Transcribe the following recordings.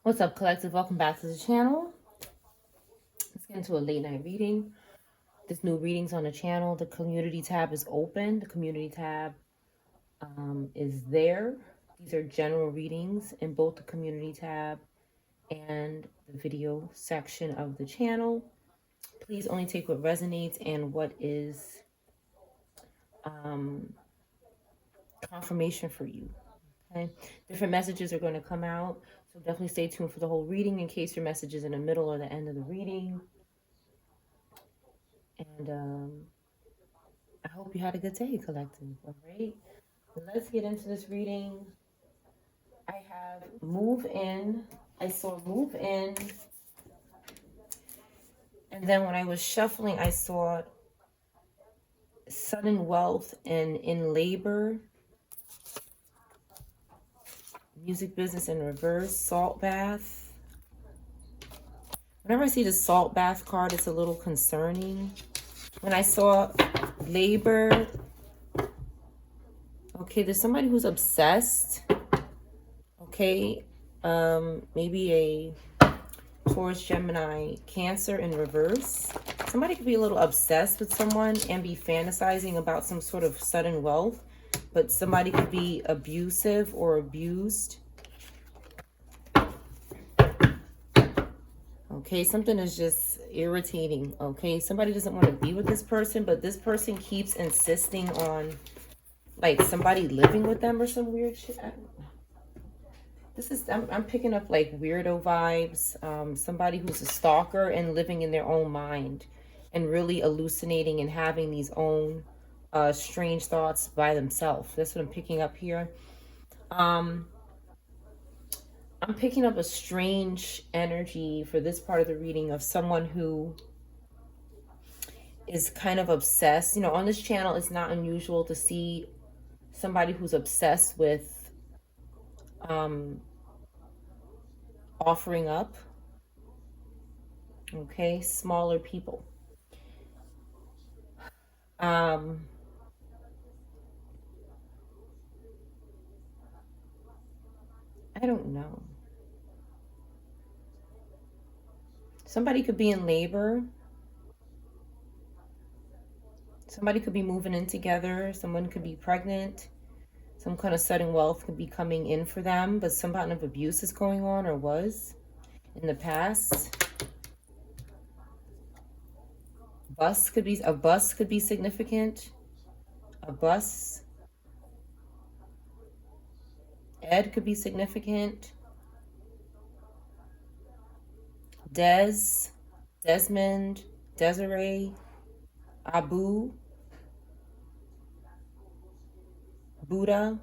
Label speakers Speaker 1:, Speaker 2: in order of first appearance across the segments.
Speaker 1: What's up, collective? Welcome back to the channel. Let's get into a late night reading. This new readings on the channel. The community tab is open. The community tab is there. These are general readings in both the community tab and the video section of the channel. Please only take what resonates and what is confirmation for you. Okay, different messages are going to come out, so definitely stay tuned for the whole reading in case your message is in the middle or the end of the reading. And I hope you had a good day, collective. All right, let's get into this reading. I have move in. I saw move in, and then when I was shuffling, I saw sudden wealth and in labor. Music business in reverse. Salt bath. Whenever I see the salt bath card, it's a little concerning. When I saw labor, okay, there's somebody who's obsessed. Okay, maybe a Taurus, Gemini, Cancer in reverse. Somebody could be a little obsessed with someone and be fantasizing about some sort of sudden wealth, but somebody could be abusive or abused. Okay, something is just irritating. Okay, somebody doesn't want to be with this person, but this person keeps insisting on like somebody living with them or some weird shit. I'm picking up like weirdo vibes. Somebody who's a stalker and living in their own mind and really hallucinating and having these own strange thoughts by themselves. That's what I'm picking up here. I'm picking up a strange energy for this part of the reading of someone who is kind of obsessed. You know, on this channel, it's not unusual to see somebody who's obsessed with offering up, okay, smaller people. I don't know. Somebody could be in labor. Somebody could be moving in together. Someone could be pregnant. Some kind of sudden wealth could be coming in for them, but some kind of abuse is going on or was in the past. A bus could be significant. A bus. Ed could be significant. Desmond, Desiree, Abu, Buddha.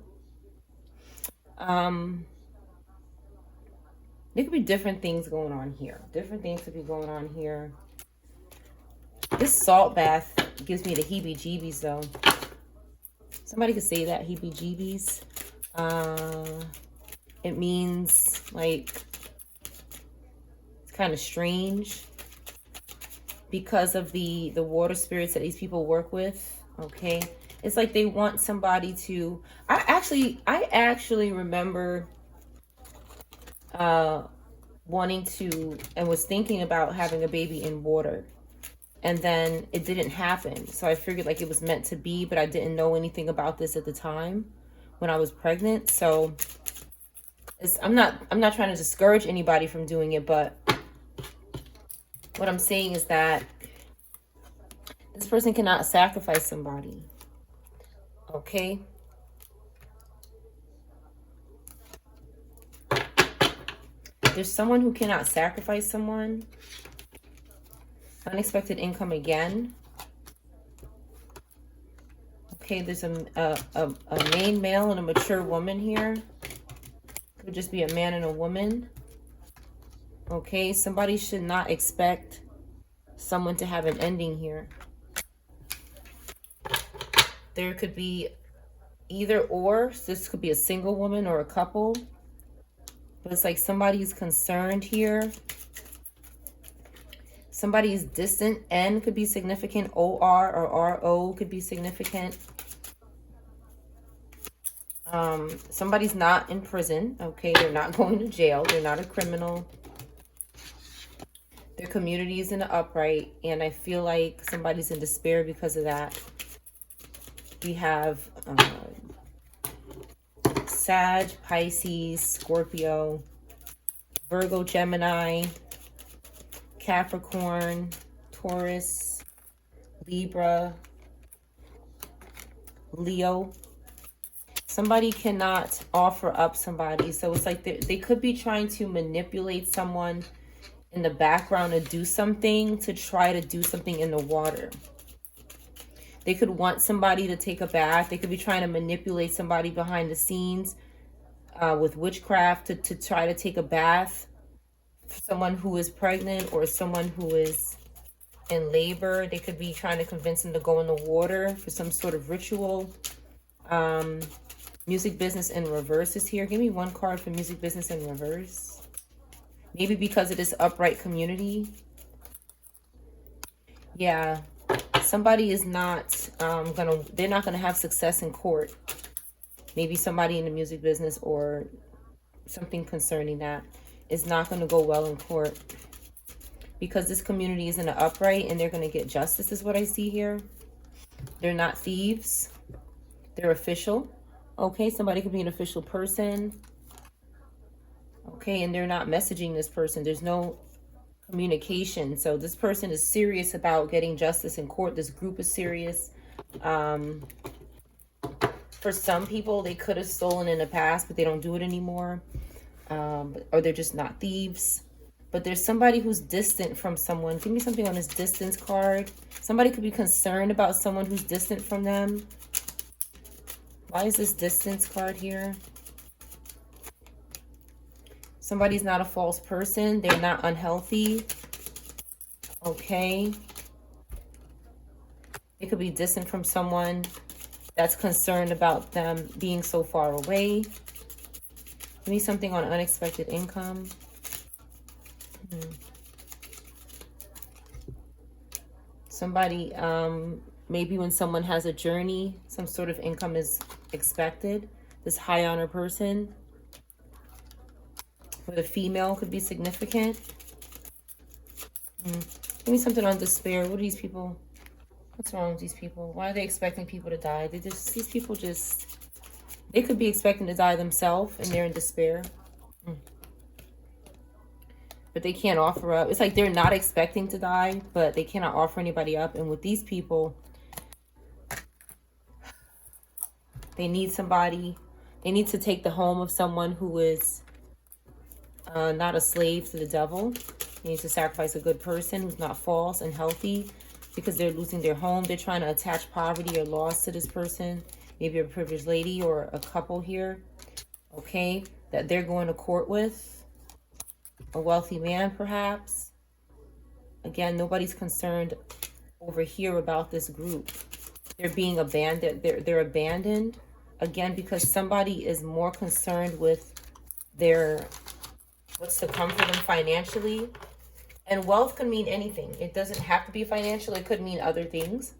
Speaker 1: There could be different things going on here. Different things could be going on here. This salt bath gives me the heebie-jeebies, though. Somebody could say that, heebie-jeebies. It means, like, it's kind of strange because of the water spirits that these people work with, okay? It's like they want somebody to... I actually remember wanting to and was thinking about having a baby in water, and then it didn't happen. So I figured like it was meant to be, but I didn't know anything about this at the time when I was pregnant. So I'm not trying to discourage anybody from doing it, but what I'm saying is that this person cannot sacrifice somebody. Okay? There's someone who cannot sacrifice someone. Unexpected income again. Okay, there's a main male and a mature woman here. Could just be a man and a woman. Okay, somebody should not expect someone to have an ending here. There could be either or. So this could be a single woman or a couple. But it's like somebody's concerned here. Somebody's distant. N could be significant. OR or RO could be significant. Somebody's not in prison, okay? They're not going to jail. They're not a criminal. Their community is in the upright, and I feel like somebody's in despair because of that. We have Sag, Pisces, Scorpio, Virgo, Gemini, Capricorn, Taurus, Libra, Leo. Somebody cannot offer up somebody. So it's like they could be trying to manipulate someone in the background to do something, to try to do something in the water. They could want somebody to take a bath. They could be trying to manipulate somebody behind the scenes with witchcraft to try to take a bath. Someone who is pregnant or someone who is in labor. They could be trying to convince them to go in the water for some sort of ritual. Music business in reverse is here. Give me one card for music business in reverse. Maybe because of this upright community. Yeah. Somebody is not they're not gonna have success in court. Maybe somebody in the music business or something concerning that is not gonna go well in court. Because this community is in the upright and they're gonna get justice is what I see here. They're not thieves. They're official. Okay, somebody could be an official person. Okay, and they're not messaging this person. There's no communication. So this person is serious about getting justice in court. This group is serious. For some people, they could have stolen in the past, but they don't do it anymore. Or they're just not thieves. But there's somebody who's distant from someone. Give me something on this distance card. Somebody could be concerned about someone who's distant from them. Why is this distance card here? Somebody's not a false person. They're not unhealthy. Okay. They could be distant from someone that's concerned about them being so far away. Give me something on unexpected income. Somebody, maybe when someone has a journey, some sort of income is expected. This high honor person with a female could be significant. Give me something on despair. What are these people? What's wrong with these people? Why are they expecting people to die? These people just, they could be expecting to die themselves and they're in despair. But they can't offer up. It's like they're not expecting to die, but they cannot offer anybody up. And with these people, they need somebody. They need to take the home of someone who is not a slave to the devil. They need to sacrifice a good person who's not false and healthy because they're losing their home. They're trying to attach poverty or loss to this person. Maybe a privileged lady or a couple here. Okay, that they're going to court with. A wealthy man, perhaps. Again, nobody's concerned over here about this group. They're being abandoned. They're abandoned, again, because somebody is more concerned with their, what's to come for them financially. And wealth can mean anything. It doesn't have to be financial. It could mean other things.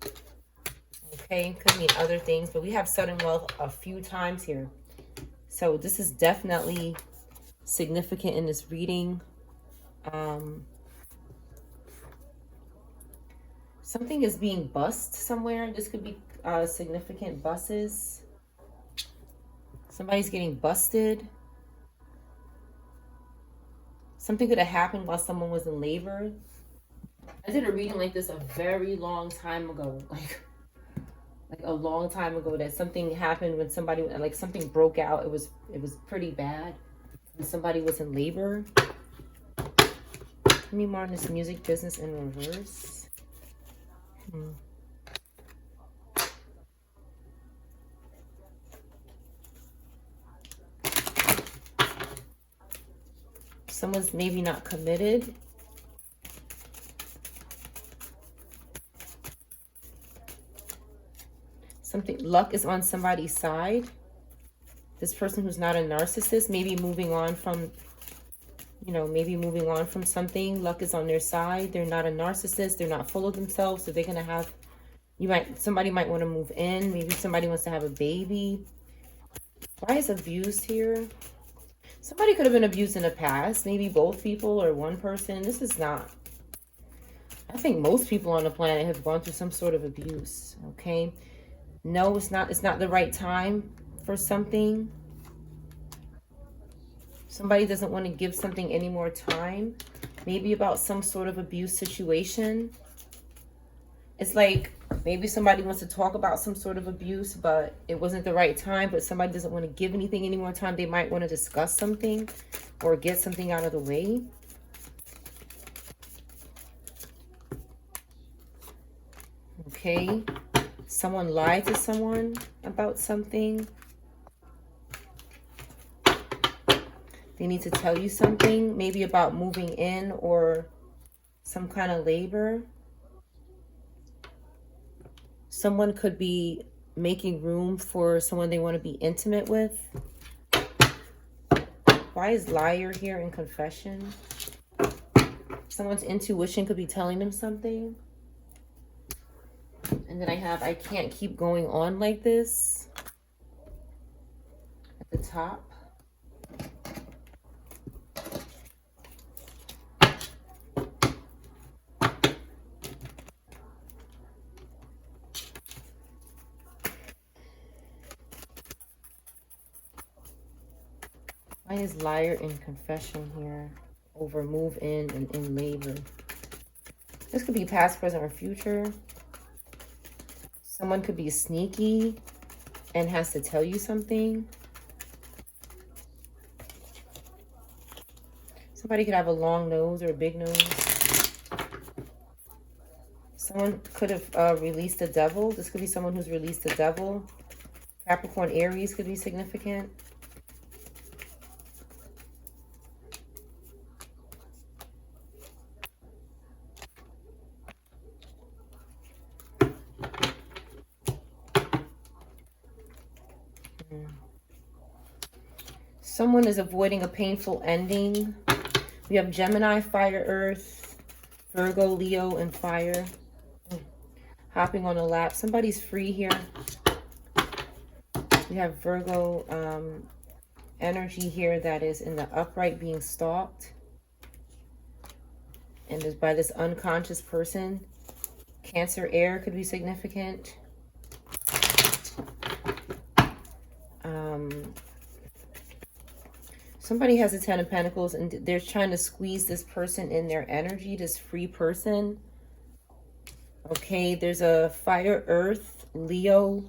Speaker 1: Okay, could mean other things. But we have sudden wealth a few times here. So this is definitely significant in this reading. Something is being bussed somewhere. This could be significant buses. Somebody's getting busted. Something could have happened while someone was in labor. I did a reading like this a very long time ago, like a long time ago, that something happened when somebody, like something broke out. It was pretty bad. Somebody was in labor. Give me more on this music business in reverse. Someone's maybe not committed. Something, luck is on somebody's side. This person who's not a narcissist, maybe moving on from, maybe moving on from something. Luck is on their side. They're not a narcissist. They're not full of themselves. So they're going to have, somebody might want to move in. Maybe somebody wants to have a baby. Why is abused here? Somebody could have been abused in the past. Maybe both people or one person. This is not. I think most people on the planet have gone through some sort of abuse. Okay. No, it's not. It's not the right time for something. Somebody doesn't want to give something any more time. Maybe about some sort of abuse situation. It's like maybe somebody wants to talk about some sort of abuse, but it wasn't the right time. But somebody doesn't want to give anything any more time. They might want to discuss something or get something out of the way. Okay. Someone lied to someone about something. They need to tell you something, maybe about moving in or some kind of labor. Someone could be making room for someone they want to be intimate with. Why is liar here in confession? Someone's intuition could be telling them something. And then I have, I can't keep going on like this at the top. Why is liar in confession here over move in and in labor? This could be past, present, or future. Someone could be sneaky and has to tell you something. Somebody could have a long nose or a big nose. Someone could have released the devil. This could be someone who's released the devil. Capricorn, Aries could be significant. Someone is avoiding a painful ending. We have Gemini, fire, earth, Virgo, Leo, and fire. Hopping on a lap. Somebody's free here. We have Virgo energy here that is in the upright being stalked. And is by this unconscious person. Cancer, air could be significant. Somebody has a 10 of Pentacles and they're trying to squeeze this person in their energy, this free person. Okay, there's a fire, earth, Leo,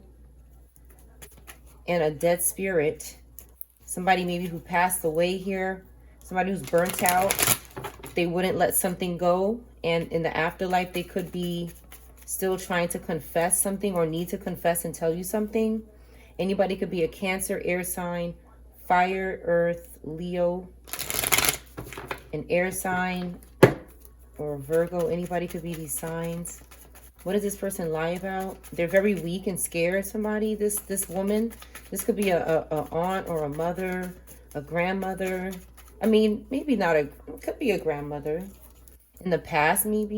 Speaker 1: and a dead spirit. Somebody maybe who passed away here. Somebody who's burnt out. They wouldn't let something go. And in the afterlife, they could be still trying to confess something or need to confess and tell you something. Anybody could be a Cancer, air sign, fire, earth, Leo, an air sign, or Virgo. Anybody could be these signs. What does this person lie about? They're very weak and scared. Somebody, this woman. This could be a aunt or a mother, a grandmother. I mean, maybe not a, it could be a grandmother. In the past, maybe.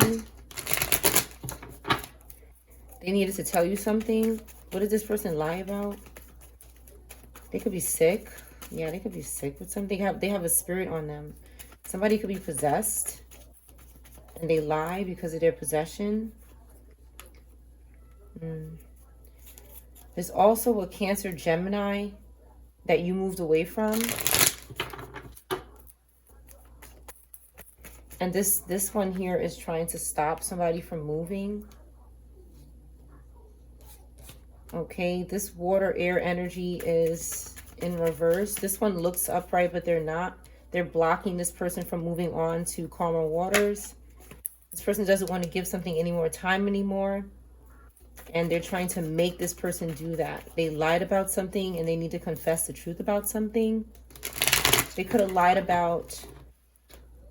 Speaker 1: They needed to tell you something. What did this person lie about? They could be sick. Yeah, they could be sick with something. They have a spirit on them. Somebody could be possessed. And they lie because of their possession. There's also a Cancer, Gemini that you moved away from. And this one here is trying to stop somebody from moving. Okay, this water, air energy is in reverse. This one looks upright, but they're not. They're blocking this person from moving on to calmer waters. This person doesn't want to give something any more time anymore. And they're trying to make this person do that. They lied about something and they need to confess the truth about something. They could have lied about,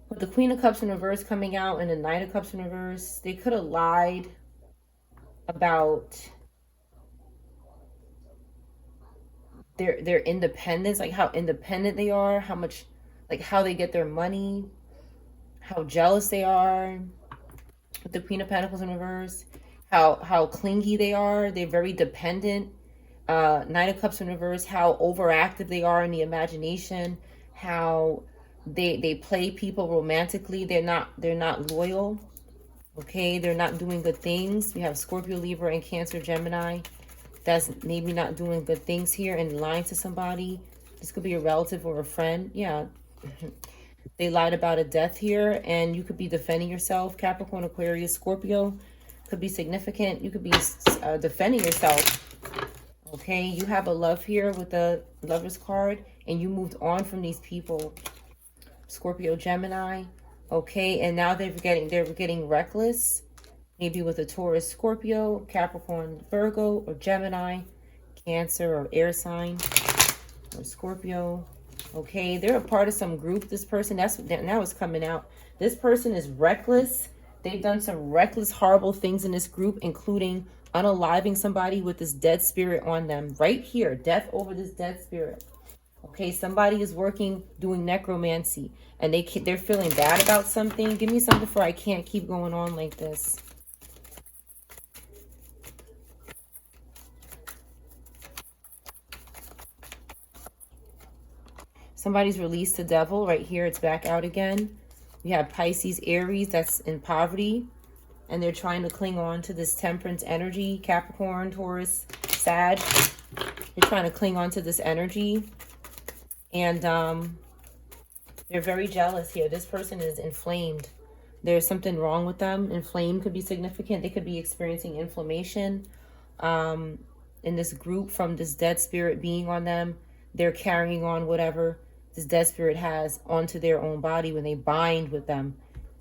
Speaker 1: with the Queen of Cups in reverse coming out and the Knight of Cups in reverse, they could have lied about their independence, like how independent they are, how much, like how they get their money, how jealous they are. With the Queen of Pentacles in reverse, how clingy they are. They're very dependent. Nine of Cups in reverse, how overactive they are in the imagination, how they play people romantically. They're not loyal. Okay, they're not doing good things. We have Scorpio, Libra, and Cancer, Gemini. That's maybe not doing good things here and lying to somebody. This could be a relative or a friend. Yeah. They lied about a death here, and you could be defending yourself. Capricorn, Aquarius, Scorpio could be significant. You could be defending yourself. Okay, you have a love here with the Lover's card, and you moved on from these people. Scorpio, Gemini. Okay, and now they're getting reckless. Maybe with a Taurus, Scorpio, Capricorn, Virgo, or Gemini, Cancer, or air sign, or Scorpio. Okay, they're a part of some group. This person, now it's coming out. This person is reckless. They've done some reckless, horrible things in this group, including unaliving somebody with this dead spirit on them. Right here, death over this dead spirit. Okay, somebody is doing necromancy, and they're feeling bad about something. Give me something for I can't keep going on like this. Somebody's released the devil. Right here, it's back out again. We have Pisces, Aries, that's in poverty, and they're trying to cling on to this temperance energy. Capricorn, Taurus, Sag. They're trying to cling on to this energy, and they're very jealous here. This person is inflamed. There's something wrong with them. Inflamed could be significant. They could be experiencing inflammation in this group from this dead spirit being on them. They're carrying on whatever this dead spirit has onto their own body when they bind with them.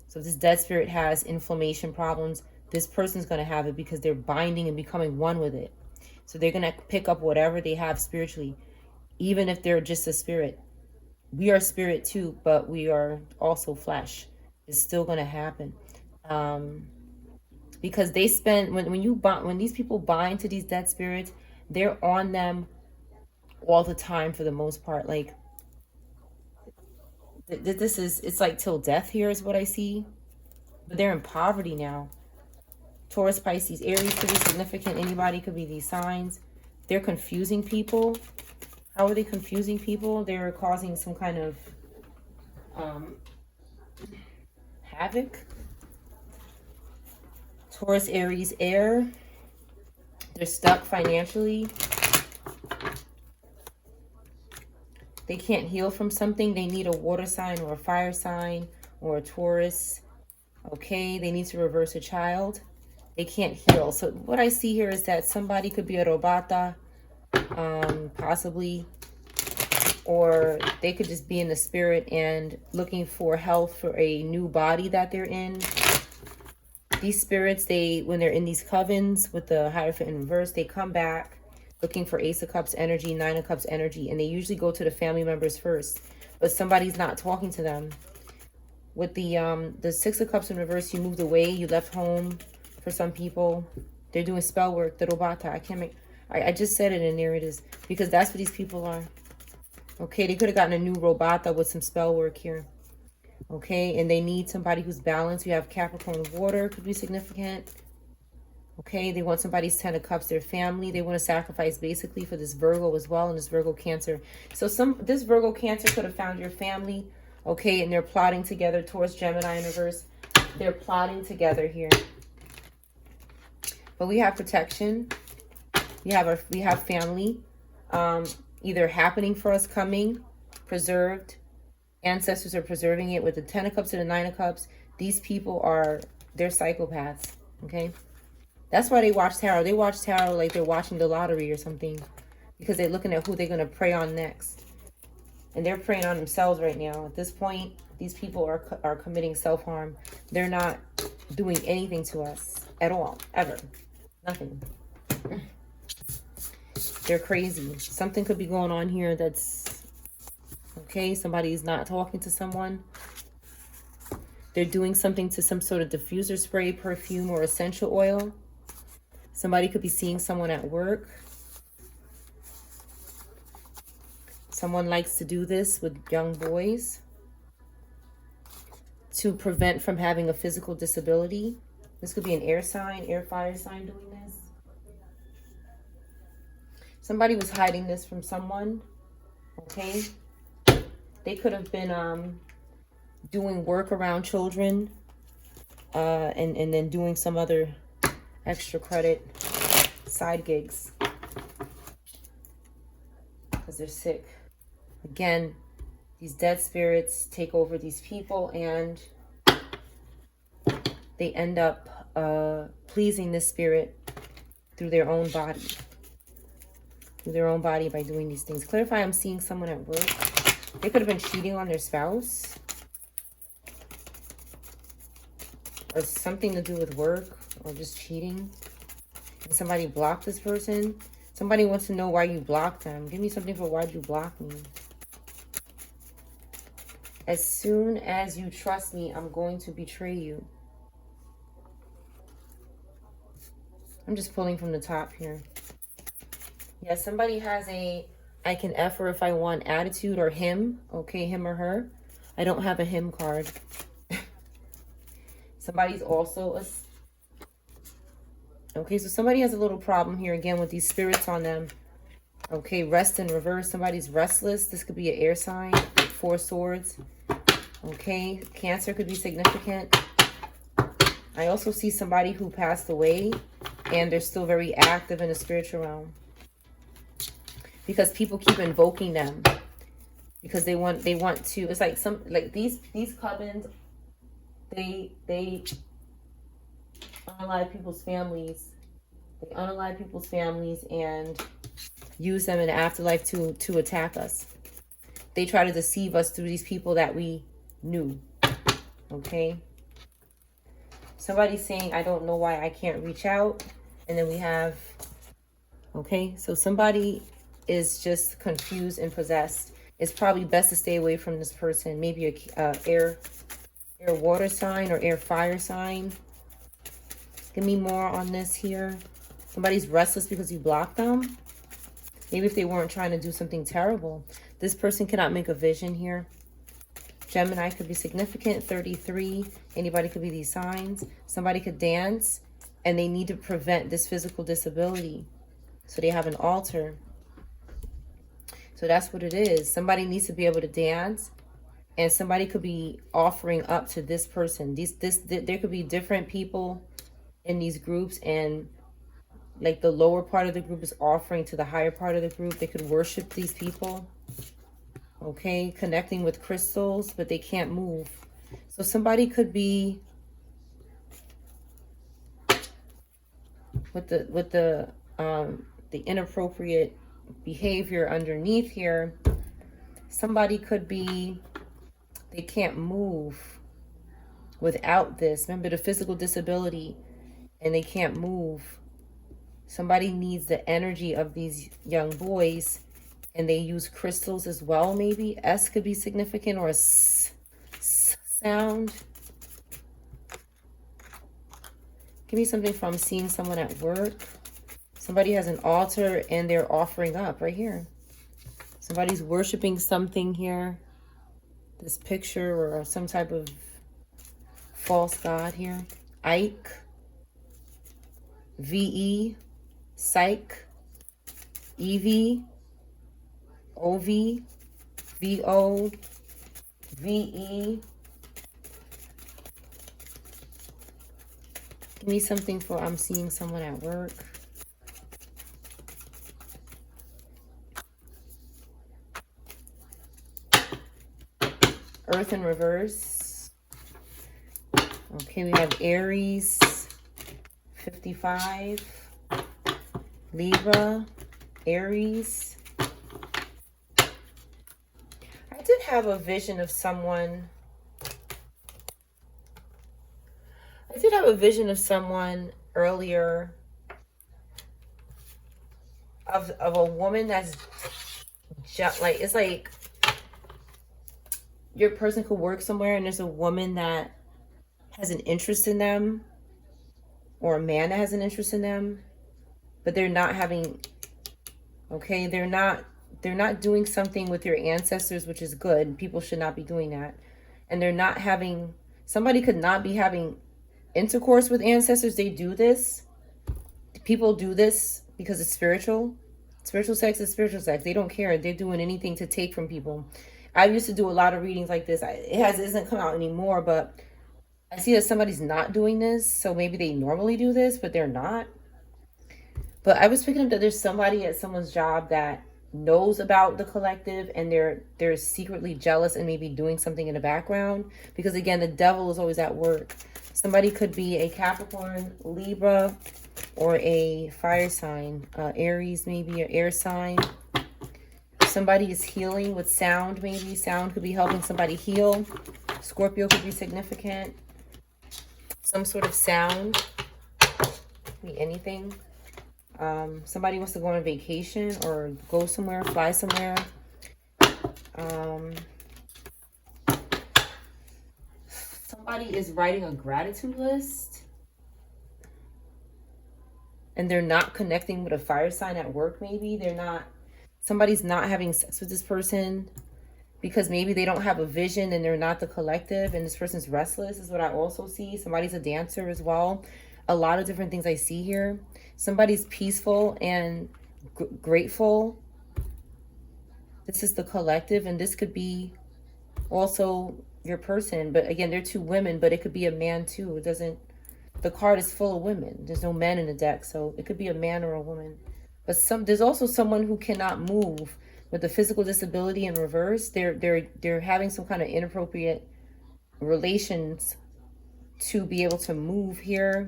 Speaker 1: So if this dead spirit has inflammation problems, this person's going to have it because they're binding and becoming one with it. So they're going to pick up whatever they have spiritually, even if they're just a spirit. We are spirit too, but we are also flesh. It's still going to happen. Because they spend, when these people bind to these dead spirits, they're on them all the time for the most part. Like, it's like till death here is what I see. But they're in poverty now. Taurus, Pisces, Aries could be significant. Anybody could be these signs. They're confusing people. How are they confusing people? They're causing some kind of havoc. Taurus, Aries, air. They're stuck financially. They can't heal from something. They need a water sign or a fire sign or a Taurus. Okay, they need to reverse a child. They can't heal. So what I see here is that somebody could be a robata, possibly, or they could just be in the spirit and looking for health for a new body that they're in. These spirits, when they're in these covens with the Hierophant in reverse, they come back looking for Ace of Cups energy, Nine of Cups energy, and they usually go to the family members first, but somebody's not talking to them. With the Six of Cups in reverse, you moved away, you left home. For some people, they're doing spell work, the robata. I just said it, and there it is, because that's what these people are. Okay, they could have gotten a new robata with some spell work here. Okay, and they need somebody who's balanced. You have Capricorn, water could be significant. Okay, they want somebody's Ten of Cups, their family. They want to sacrifice basically for this Virgo as well, and this Virgo Cancer. So this Virgo Cancer could have found your family, okay, and they're plotting together towards Gemini in reverse. They're plotting together here. But we have protection. We have family, either happening for us, coming, preserved. Ancestors are preserving it with the Ten of Cups and the Nine of Cups. These people they're psychopaths, okay? That's why they watch tarot. They watch tarot like they're watching the lottery or something, because they're looking at who they're going to prey on next. And they're preying on themselves right now. At this point, these people are committing self-harm. They're not doing anything to us at all, ever. Nothing. They're crazy. Something could be going on here that's, okay, somebody's not talking to someone. They're doing something to some sort of diffuser spray, perfume, or essential oil. Somebody could be seeing someone at work. Someone likes to do this with young boys to prevent from having a physical disability. This could be an air sign, air fire sign doing this. Somebody was hiding this from someone. Okay. They could have been doing work around children, and then doing some other extra credit side gigs because they're sick. Again, these dead spirits take over these people, and they end up pleasing this spirit through their own body. Through their own body by doing these things. Clarify, I'm seeing someone at work. They could have been cheating on their spouse. Or something to do with work. Or just cheating. And somebody blocked this person. Somebody wants to know why you blocked them. Give me something for why you blocked me. As soon as you trust me, I'm going to betray you. I'm just pulling from the top here. Yeah, somebody has a I can F her if I want attitude, or him. Okay, him or her. I don't have a him card. Somebody's also a... Okay, so somebody has a little problem here again with these spirits on them. Okay, rest in reverse. Somebody's restless. This could be an air sign. 4 swords. Okay, Cancer could be significant. I also see somebody who passed away and they're still very active in the spiritual realm. Because people keep invoking them. Because they want to, it's like these covens, they unalive people's families. They unalive people's families and use them in the afterlife to attack us. They try to deceive us through these people that we knew. Okay? Somebody's saying, I don't know why I can't reach out. And then we have, okay, so somebody is just confused and possessed. It's probably best to stay away from this person. Maybe a air water sign or air fire sign. Give me more on this here. Somebody's restless because you blocked them. Maybe if they weren't trying to do something terrible. This person cannot make a vision here. Gemini could be significant. 33. Anybody could be these signs. Somebody could dance and they need to prevent this physical disability. So they have an altar. So that's what it is. Somebody needs to be able to dance, and somebody could be offering up to this person. There could be different people in these groups, and like the lower part of the group is offering to the higher part of the group. They could worship these people. Okay, connecting with crystals, but they can't move. So somebody could be with the inappropriate behavior underneath here. Somebody could be, they can't move without this. Remember the physical disability, and they can't move. Somebody needs the energy of these young boys, and they use crystals as well. Maybe S could be significant, or a sound. Give me something from seeing someone at work. Somebody has an altar and they're offering up right here. Somebody's worshiping something here. This picture or some type of false god here. Ike. VE. Psych. EV. OV. VO. VE. Give me something for I'm seeing someone at work. Earth in reverse. Okay, we have Aries, 55. Libra, Aries. I did have a vision of someone. Earlier of a woman that's just like, it's like your person could work somewhere and there's a woman that has an interest in them, or a man that has an interest in them, but they're not having, okay, they're not doing something with your ancestors, which is good. People should not be doing that. And they're not having, somebody could not be having intercourse with ancestors. They do this. People do this because it's spiritual, Spiritual sex is spiritual sex. They don't care. They're doing anything to take from people. I used to do a lot of readings like this. It doesn't come out anymore, but I see that somebody's not doing this. So maybe they normally do this, but they're not. But I was picking up that there's somebody at someone's job that knows about the collective, and they're secretly jealous and maybe doing something in the background, because again, the devil is always at work. Somebody could be a Capricorn, Libra, or a fire sign, Aries, maybe an air sign. Somebody is healing with sound, maybe. Sound could be helping somebody heal. Scorpio could be significant. Some sort of sound. Could be anything. Somebody wants to go on vacation or go somewhere, fly somewhere. Somebody is writing a gratitude list, and they're not connecting with a fire sign at work, maybe. Somebody's not having sex with this person because maybe they don't have a vision and they're not the collective, and this person's restless is what I also see. Somebody's a dancer as well. A lot of different things I see here. Somebody's peaceful and grateful. This is the collective, and this could be also your person. But again, they're two women, but it could be a man too. It doesn't, the card is full of women. There's no men in the deck, so it could be a man or a woman. But there's also someone who cannot move with a physical disability in reverse. They're having some kind of inappropriate relations to be able to move here.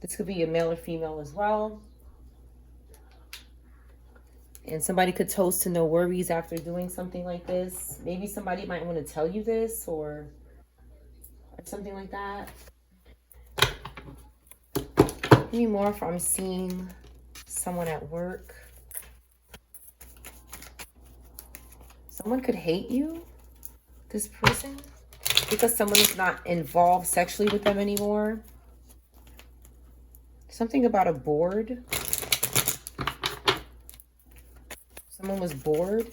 Speaker 1: This could be a male or female as well. And somebody could toast to no worries after doing something like this. Maybe somebody might want to tell you this or something like that. Give me more if I'm seeing someone at work. Someone could hate you, this person, because someone is not involved sexually with them anymore. Something about a board. Someone was bored.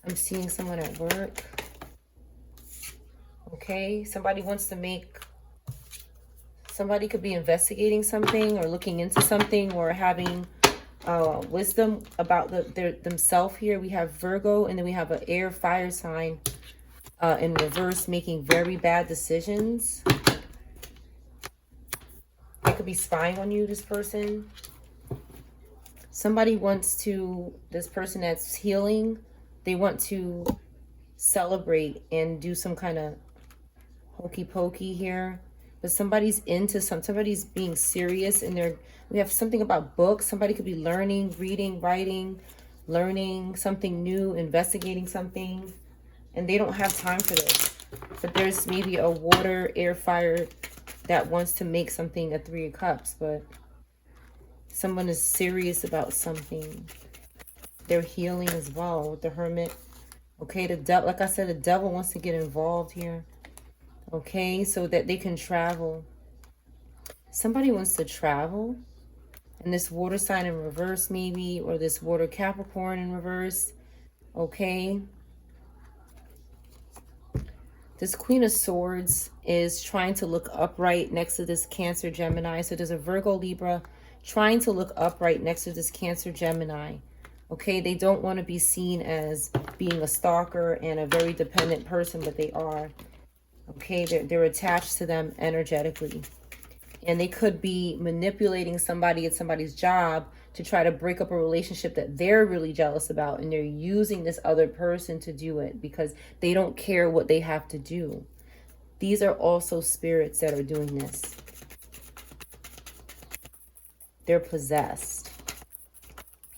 Speaker 1: I'm seeing someone at work. Okay, somebody could be investigating something or looking into something or having wisdom about themselves here. We have Virgo, and then we have an air fire sign in reverse, making very bad decisions. They could be spying on you, this person. Somebody wants to, this person that's healing, they want to celebrate and do some kind of hokey pokey here. But somebody's into somebody's being serious, and we have something about books. Somebody could be learning, reading, writing, learning something new, investigating something, and they don't have time for this. But there's maybe a water, air, fire that wants to make something a 3 of Cups, but someone is serious about something. They're healing as well with the Hermit. Okay, the devil, like I said, the devil wants to get involved here. Okay, so that they can travel. Somebody wants to travel. And this water sign in reverse maybe, or this water Capricorn in reverse. Okay. This Queen of Swords is trying to look upright next to this Cancer Gemini. So there's a Virgo Libra trying to look upright next to this Cancer Gemini. Okay, they don't want to be seen as being a stalker and a very dependent person, but they are. Okay, they're attached to them energetically. And they could be manipulating somebody at somebody's job to try to break up a relationship that they're really jealous about. And they're using this other person to do it because they don't care what they have to do. These are also spirits that are doing this. They're possessed.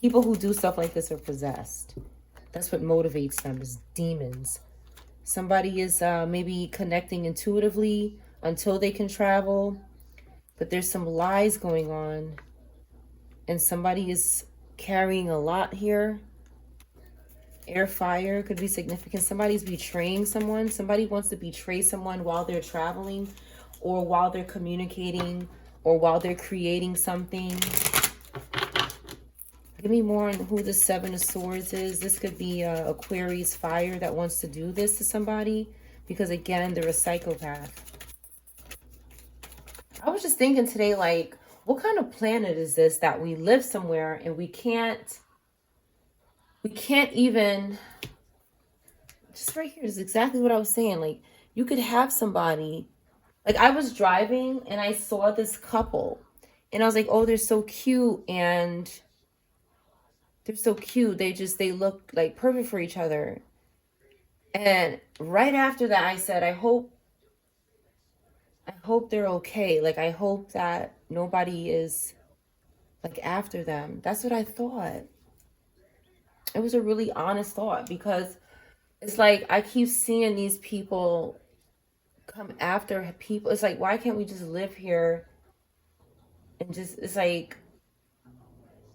Speaker 1: People who do stuff like this are possessed. That's what motivates them, is demons. Somebody is maybe connecting intuitively until they can travel. But there's some lies going on. And somebody is carrying a lot here. Air, fire could be significant. Somebody's betraying someone. Somebody wants to betray someone while they're traveling, or while they're communicating, or while they're creating something. Give me more on who the Seven of Swords is. This could be Aquarius fire that wants to do this to somebody. Because again, they're a psychopath. I was just thinking today, like, what kind of planet is this that we live somewhere and we can't even, just right here is exactly what I was saying. Like, you could have somebody, like I was driving and I saw this couple and I was like, oh, they're so cute. And they're so cute. They look like perfect for each other. And right after that, I said, I hope they're okay. Like, I hope that nobody is like after them. That's what I thought. It was a really honest thought because it's like I keep seeing these people come after people. It's like, why can't we just live here and just, it's like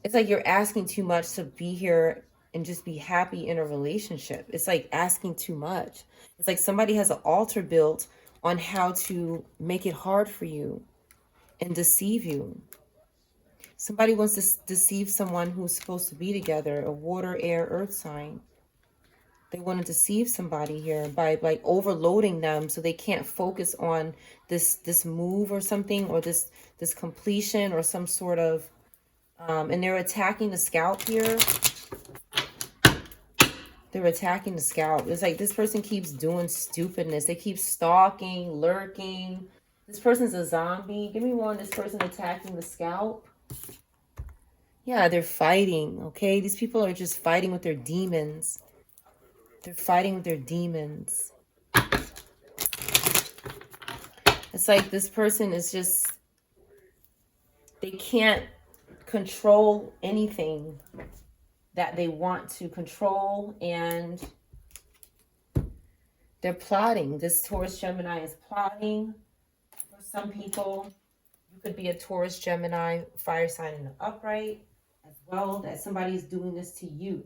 Speaker 1: you're asking too much to be here and just be happy in a relationship. It's like asking too much. It's like somebody has an altar built on how to make it hard for you and deceive you. Somebody wants to deceive someone who's supposed to be together, a water, air, earth sign. They want to deceive somebody here by like overloading them so they can't focus on this move or something, or this completion or some sort of and they're attacking the scalp here. They're attacking the scalp. It's like this person keeps doing stupidness. They keep stalking, lurking. This person's a zombie. Give me one. This person attacking the scalp. Yeah, they're fighting, okay? These people are just fighting with their demons. They're fighting with their demons. It's like this person is just, they can't control anything that they want to control, and they're plotting. This Taurus Gemini is plotting. For some people, you could be a Taurus Gemini fire sign in the upright as well, that somebody's doing this to you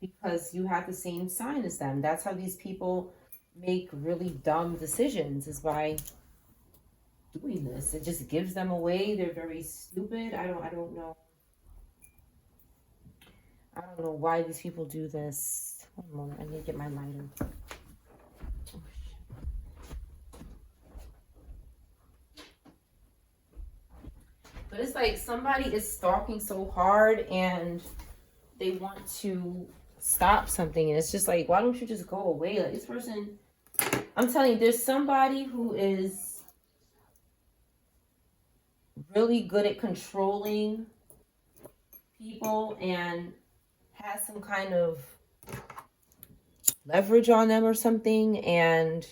Speaker 1: because you have the same sign as them. That's how these people make really dumb decisions, is by doing this. It just gives them away. They're very stupid. I don't know. I don't know why these people do this. One moment, I need to get my lighter. But it's like somebody is stalking so hard and they want to stop something, and it's just like, why don't you just go away? Like, this person, I'm telling you, there's somebody who is really good at controlling people and has some kind of leverage on them or something. And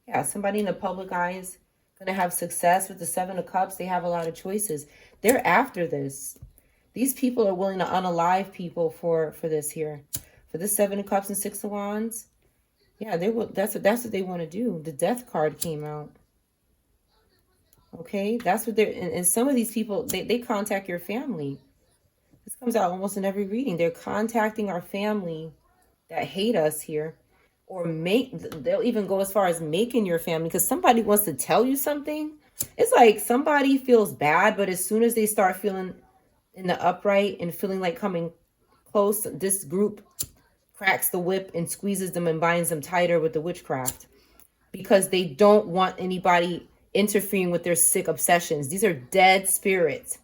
Speaker 1: yeah, somebody in the public eye is going to have success. With the Seven of Cups, they have a lot of choices. They're after this. These people are willing to unalive people for this here. For this Seven of Cups and Six of Wands, yeah, they will. That's what they want to do. The Death card came out. Okay, that's what they're. And some of these people, they contact your family. This comes out almost in every reading. They're contacting our family that hate us here, or they'll even go as far as making your family, because somebody wants to tell you something. It's like somebody feels bad, but as soon as they start feeling in the upright and feeling like coming close, this group cracks the whip and squeezes them and binds them tighter with the witchcraft, because they don't want anybody interfering with their sick obsessions. These are dead spirits.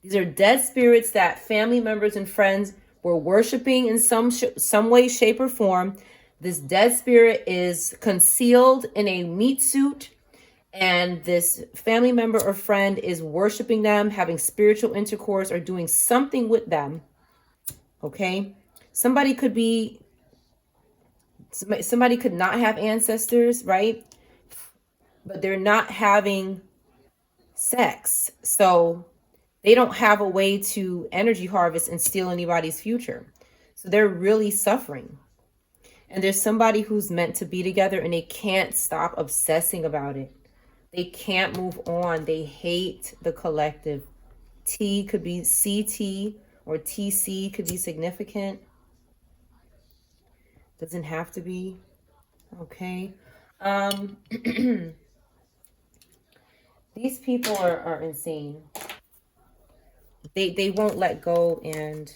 Speaker 1: These are dead spirits that family members and friends were worshiping in some way, shape, or form. This dead spirit is concealed in a meat suit, and this family member or friend is worshiping them, having spiritual intercourse, or doing something with them. Okay? Somebody could not have ancestors, right? But they're not having sex. So they don't have a way to energy harvest and steal anybody's future. So they're really suffering. And there's somebody who's meant to be together and they can't stop obsessing about it. They can't move on. They hate the collective. T could be CT, or TC could be significant. Doesn't have to be. Okay. These people are insane. They won't let go, and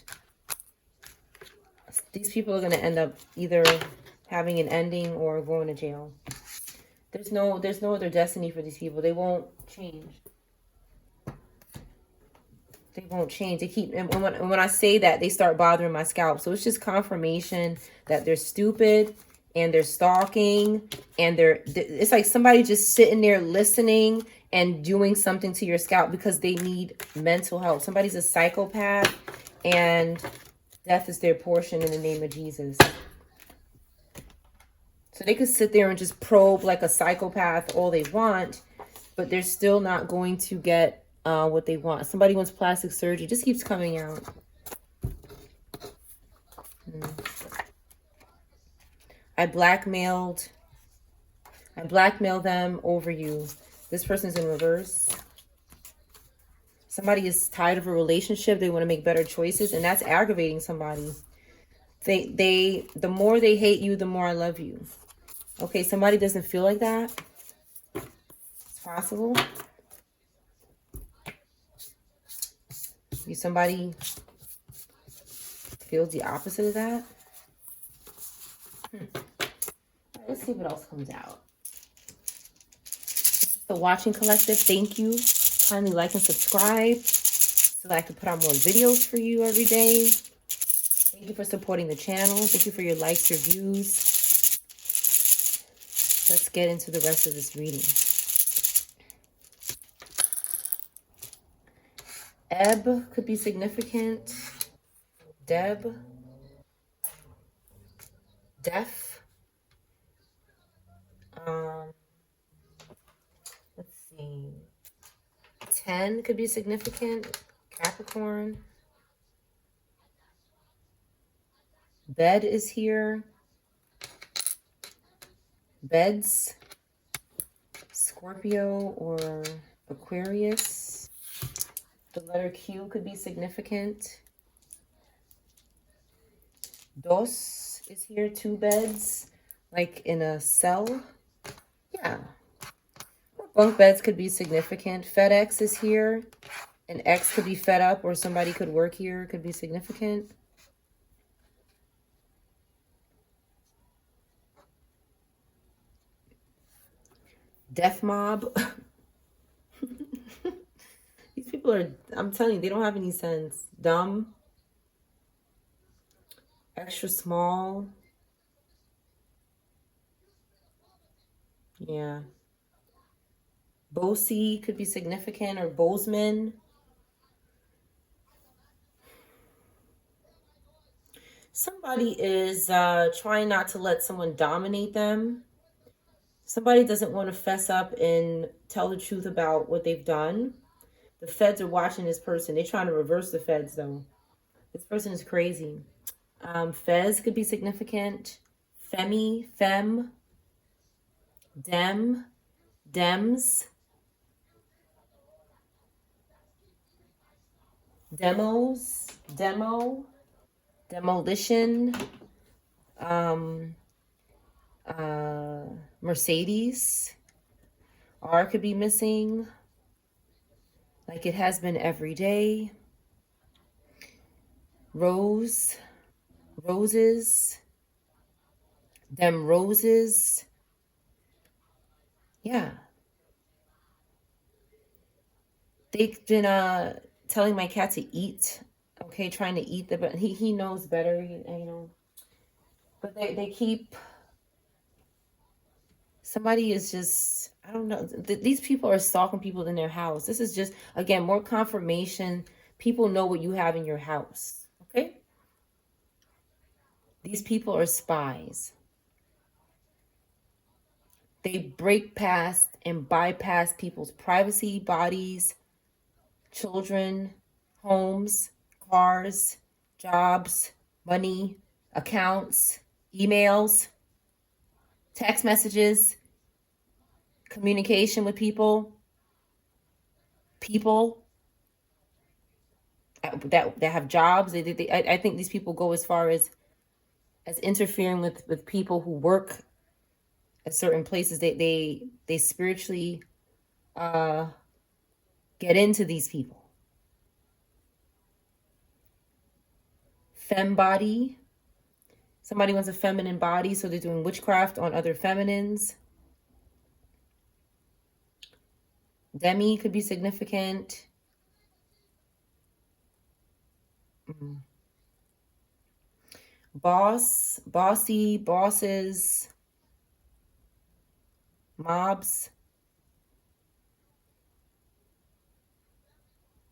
Speaker 1: these people are going to end up either having an ending or going to jail. There's no other destiny for these people. They won't change. They won't change. They keep, and when I say that, they start bothering my scalp. So it's just confirmation that they're stupid and they're stalking, and it's like somebody just sitting there listening and doing something to your scalp because they need mental help. Somebody's a psychopath and death is their portion in the name of Jesus. So they could sit there and just probe like a psychopath all they want, but they're still not going to get what they want. Somebody wants plastic surgery. Just keeps coming out. I blackmailed them over you. This person's in reverse. Somebody is tired of a relationship. They want to make better choices, and that's aggravating somebody. The more they hate you, the more I love you. Okay, somebody doesn't feel like that. It's possible. Somebody feels the opposite of that. Let's see what else comes out. The Watching Collective, thank you. Kindly like and subscribe so that I can put out more videos for you every day. Thank you for supporting the channel. Thank you for your likes, your views. Let's get into the rest of this reading. Ebb could be significant. Deb. Deaf. Let's see. 10 could be significant. Capricorn. Bed is here. Beds. Scorpio or Aquarius. The letter Q could be significant. Dos is here. 2 beds. Like in a cell. Yeah. Bunk beds could be significant. FedEx is here. An ex could be fed up, or somebody could work here. Could be significant. Death mob. These people are, I'm telling you, they don't have any sense. Dumb. Extra small. Yeah. Bossy could be significant, or Bozeman. Somebody is trying not to let someone dominate them. Somebody doesn't want to fess up and tell the truth about what they've done. The feds are watching this person. They're trying to reverse the feds, though. This person is crazy. Fez could be significant. Femi, fem. Dem, dems. Demos, demo. Demolition. Mercedes. R could be missing. Like it has been every day. Rose. Roses. Them roses. Yeah. They've been telling my cat to eat. Okay, trying to eat the, but he knows better, you know. But they keep, somebody is just, I don't know. These people are stalking people in their house. This is just, again, more confirmation. People know what you have in your house. Okay? These people are spies. They break past and bypass people's privacy, bodies, children, homes, cars, jobs, money, accounts, emails, text messages, communication with people that have jobs. I think these people go as far as interfering with people who work at certain places. They spiritually get into these people. Fem body. Somebody wants a feminine body, so they're doing witchcraft on other feminines. Demi could be significant. Boss, bossy, bosses, mobs,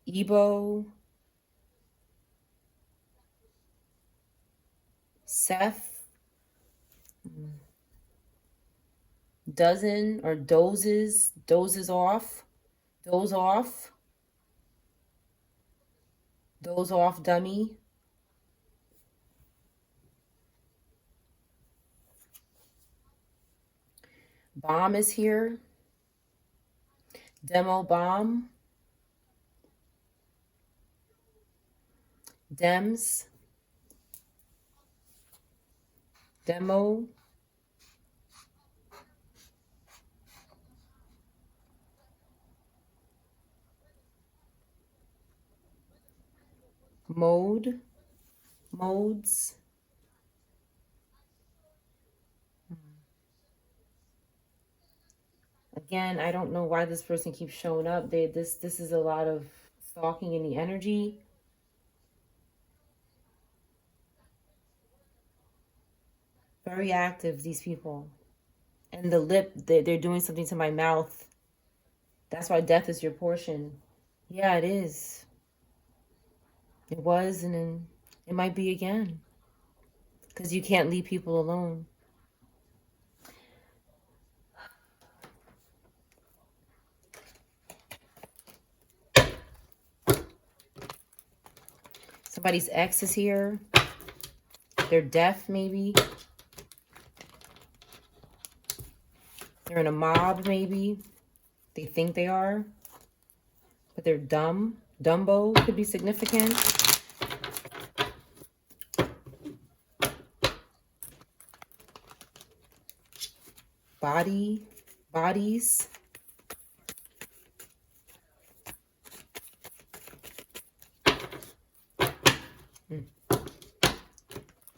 Speaker 1: Ebo, Seth, dozen or dozes off, doze off dummy. Bomb is here. Demo bomb. Dems. Demo. Mode. Modes. Again, I don't know why this person keeps showing up. This is a lot of stalking in the energy. Very active, these people. And the lip, they're doing something to my mouth. That's why death is your portion. Yeah, it is. It was, and then it might be again. Because you can't leave people alone. Somebody's ex is here. They're deaf, maybe. They're in a mob, maybe. They think they are. But they're dumb. Dumbo could be significant. Bodies.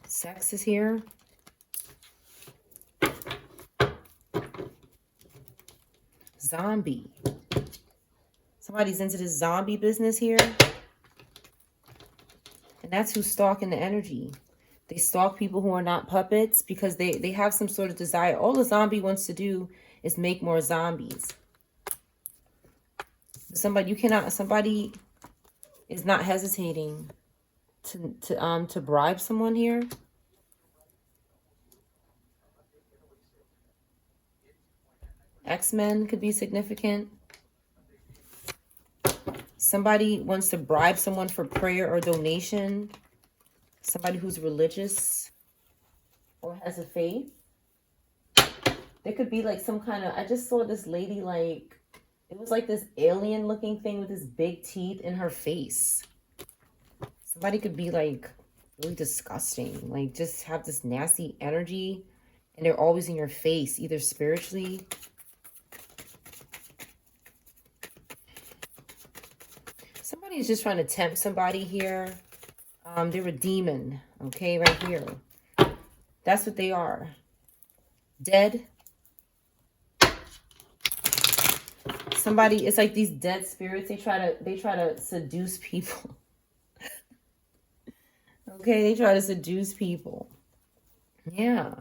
Speaker 1: Sex is here. Zombie. Somebody's into this zombie business here. And that's who's stalking the energy. They stalk people who are not puppets because they have some sort of desire. All the zombie wants to do is make more zombies. Somebody is not hesitating to bribe someone here. X-Men could be significant. Somebody wants to bribe someone for prayer or donation. Somebody who's religious or has a faith. There could be like some kind of, I just saw this lady, like, it was like this alien looking thing with this big teeth in her face. Somebody could be like really disgusting, like just have this nasty energy and they're always in your face, either spiritually. Somebody's just trying to tempt somebody here. They're a demon, okay, right here. That's what they are. Dead. Somebody, it's like these dead spirits, they try to seduce people. Okay, they try to seduce people. Yeah.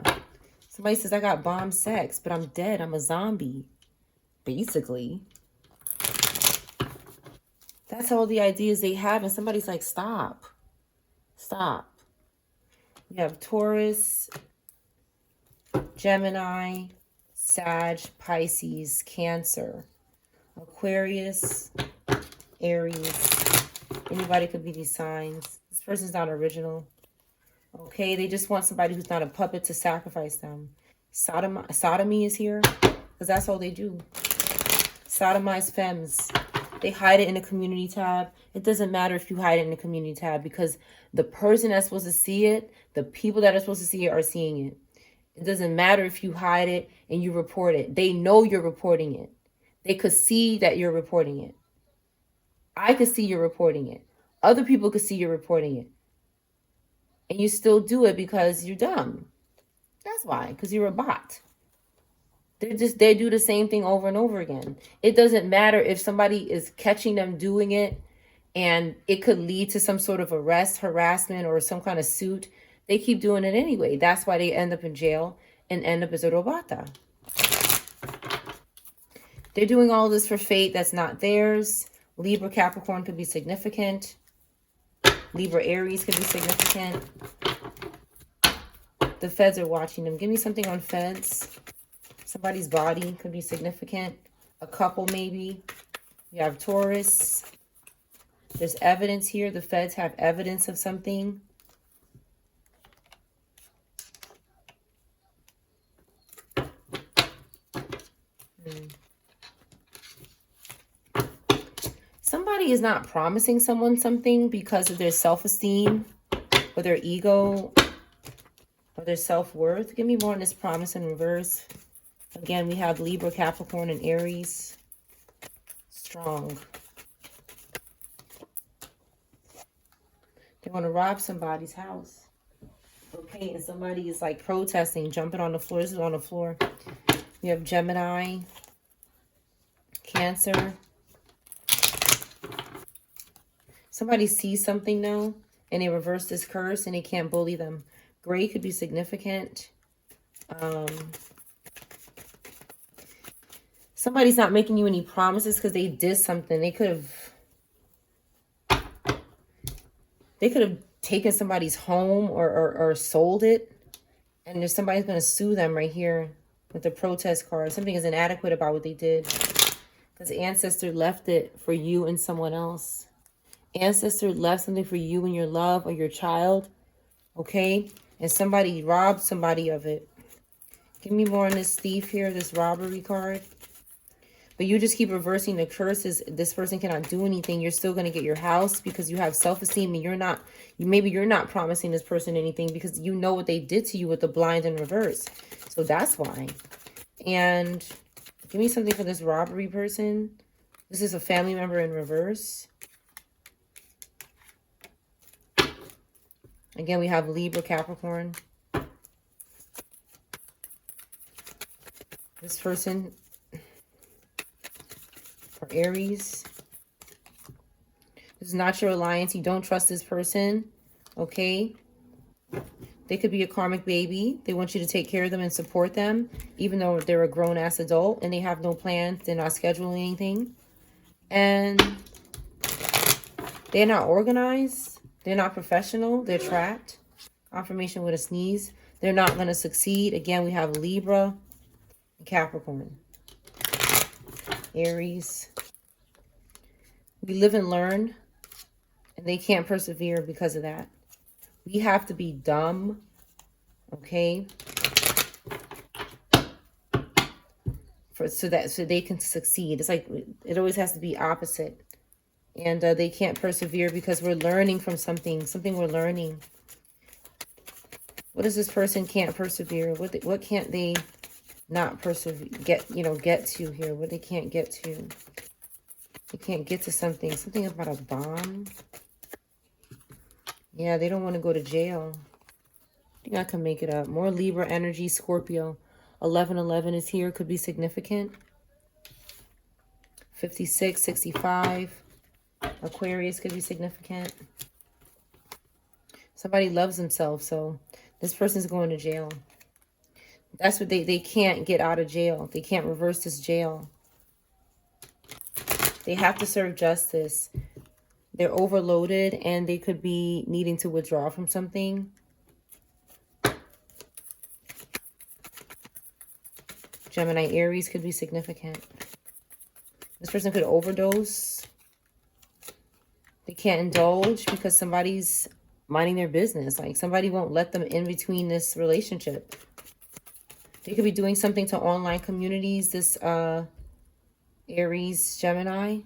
Speaker 1: Somebody says, I got bomb sex, but I'm dead. I'm a zombie. Basically. That's all the ideas they have. And somebody's like, stop. Stop. You have Taurus, Gemini, Sag, Pisces, Cancer, Aquarius, Aries. Anybody could be these signs. This person's not original. Okay, they just want somebody who's not a puppet to sacrifice them. Sodomy is here because that's all they do. Sodomize femmes. They hide it in the community tab. It doesn't matter if you hide it in the community tab because the person that's supposed to see it, the people that are supposed to see it are seeing it. It doesn't matter if you hide it and you report it. They know you're reporting it. They could see that you're reporting it. I could see you're reporting it. Other people could see you're reporting it. And you still do it because you're dumb. That's why, because you're a bot. They do the same thing over and over again. It doesn't matter if somebody is catching them doing it and it could lead to some sort of arrest, harassment, or some kind of suit. They keep doing it anyway. That's why they end up in jail and end up as a robata. They're doing all this for fate that's not theirs. Libra, Capricorn could be significant. Libra, Aries could be significant. The feds are watching them. Give me something on feds. Somebody's body could be significant. A couple maybe. You have Taurus. There's evidence here. The feds have evidence of something. Somebody is not promising someone something because of their self-esteem or their ego or their self-worth. Give me more on this promise in reverse. Again, we have Libra, Capricorn, and Aries. Strong. They want to rob somebody's house. Okay, and somebody is like protesting, jumping on the floor. This is on the floor. We have Gemini, Cancer. Somebody sees something now, and they reverse this curse, and they can't bully them. Gray could be significant. Somebody's not making you any promises because they did something. They could have taken somebody's home or sold it. And there's somebody's going to sue them right here with the protest card. Something is inadequate about what they did. Because the ancestor left it for you and someone else. Ancestor left something for you and your love or your child. Okay? And somebody robbed somebody of it. Give me more on this thief here, this robbery card. But you just keep reversing the curses. This person cannot do anything. You're still going to get your house because you have self-esteem and maybe you're not promising this person anything because you know what they did to you with the blind in reverse. So that's why. And give me something for this robbery person. This is a family member in reverse. Again, we have Libra, Capricorn. This person for Aries. This is not your alliance. You don't trust this person. Okay? They could be a karmic baby. They want you to take care of them and support them, even though they're a grown-ass adult and they have no plans. They're not scheduling anything. And they're not organized. They're not professional. They're trapped. Confirmation with a sneeze. They're not going to succeed. Again, we have Libra and Capricorn. Aries. We live and learn. And they can't persevere because of that. We have to be dumb. Okay? So they can succeed. It's like it always has to be opposite. And they can't persevere because we're learning from something. Something we're learning. What is this person can't persevere? What can't they not persevere? Get to here? What they can't get to? They can't get to something. Something about a bomb. Yeah, they don't want to go to jail. I think I can make it up. More Libra energy, Scorpio. 1111 is here. Could be significant. 56, 65. Aquarius could be significant. Somebody loves themselves, so this person's going to jail. That's what they can't get out of jail. They can't reverse this jail. They have to serve justice. They're overloaded and they could be needing to withdraw from something. Gemini, Aries could be significant. This person could overdose. They can't indulge because somebody's minding their business. Like somebody won't let them in between this relationship. They could be doing something to online communities. This Aries, Gemini.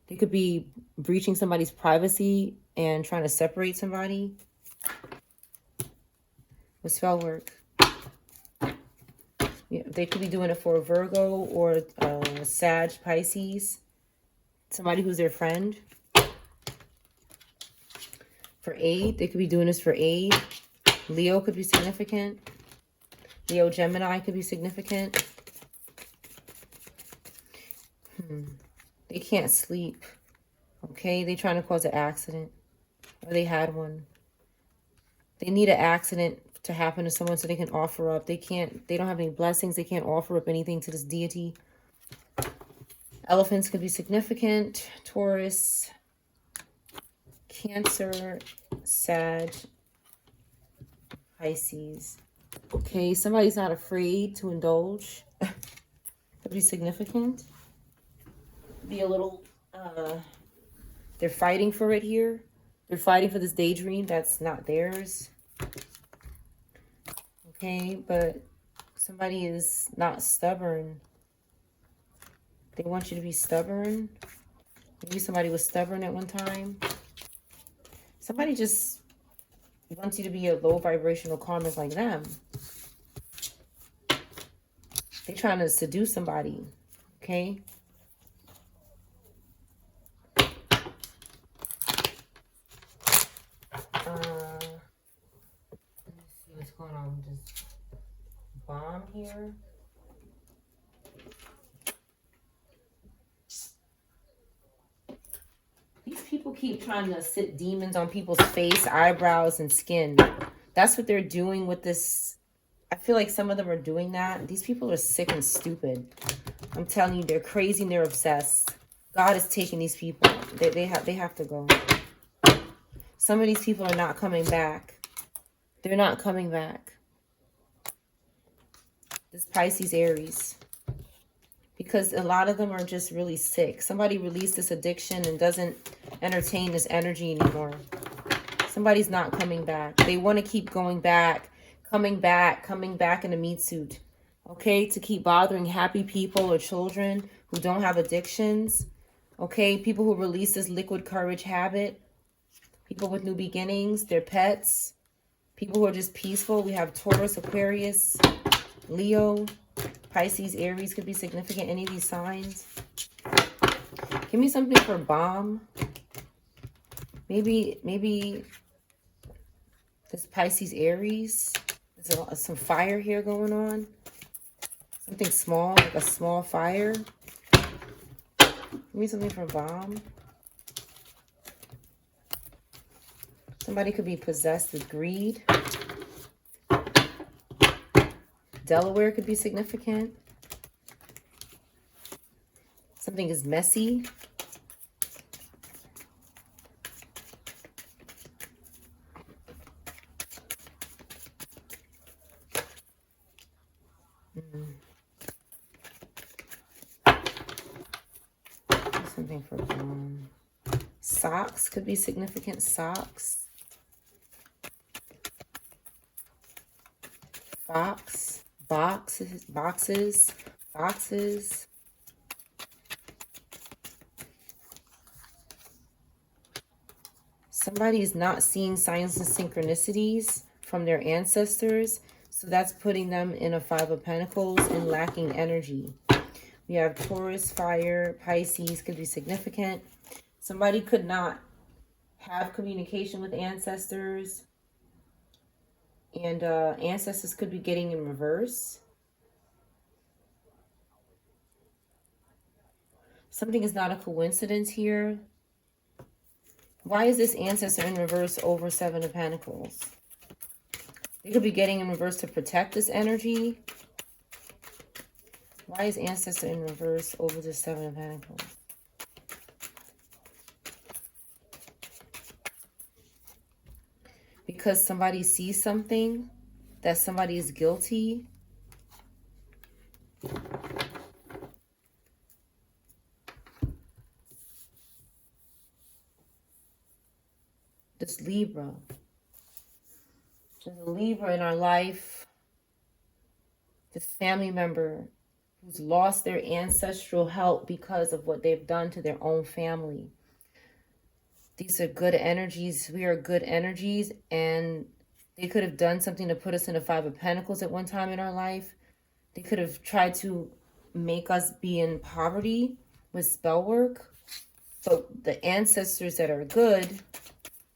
Speaker 1: They could be breaching somebody's privacy and trying to separate somebody with spell work. Yeah, they could be doing it for a Virgo or a Sag, Pisces. Somebody who's their friend. For aid, they could be doing this for aid. Leo could be significant. Leo, Gemini could be significant. They can't sleep. Okay, they're trying to cause an accident. Or they had one. They need an accident to happen to someone so they can offer up. They don't have any blessings. They can't offer up anything to this deity. Elephants could be significant. Taurus, Cancer, Sag, Pisces. Okay, somebody's not afraid to indulge. Could be significant. Be a little, they're fighting for it here. They're fighting for this daydream that's not theirs. Okay, but somebody is not stubborn. They want you to be stubborn. Maybe somebody was stubborn at one time. Somebody just wants you to be a low vibrational karmic like them. They're trying to seduce somebody. Okay? What's going on with this bomb here? These people keep trying to sit demons on people's face, eyebrows, and skin. That's what they're doing with this. I feel like some of them are doing that. These people are sick and stupid. I'm telling you, they're crazy and they're obsessed. God is taking these people. They have to go. Some of these people are not coming back. They're not coming back. This Pisces, Aries. Because a lot of them are just really sick. Somebody released this addiction and doesn't entertain this energy anymore. Somebody's not coming back. They want to keep going back, coming back in a meat suit. Okay, to keep bothering happy people or children who don't have addictions. Okay, people who release this liquid courage habit. People with new beginnings, their pets. People who are just peaceful. We have Taurus, Aquarius, Leo, Pisces, Aries could be significant. Any of these signs. Give me something for bomb. Maybe this Pisces, Aries. There's some fire here going on. Something small, like a small fire. Give me something for bomb. Somebody could be possessed with greed. Delaware could be significant. Something is messy. Something for socks could be significant. Socks. Boxes. Somebody is not seeing signs and synchronicities from their ancestors. So that's putting them in a Five of Pentacles and lacking energy. We have Taurus, fire, Pisces could be significant. Somebody could not have communication with ancestors. And ancestors could be getting in reverse. Something is not a coincidence here. Why is this ancestor in reverse over Seven of Pentacles? They could be getting in reverse to protect this energy. Why is ancestor in reverse over the Seven of Pentacles? Because somebody sees something that somebody is guilty. This Libra. There's a Libra in our life. This family member who's lost their ancestral help because of what they've done to their own family. These are good energies. We are good energies, and they could have done something to put us in a Five of Pentacles at one time in our life. They could have tried to make us be in poverty with spell work. So the ancestors that are good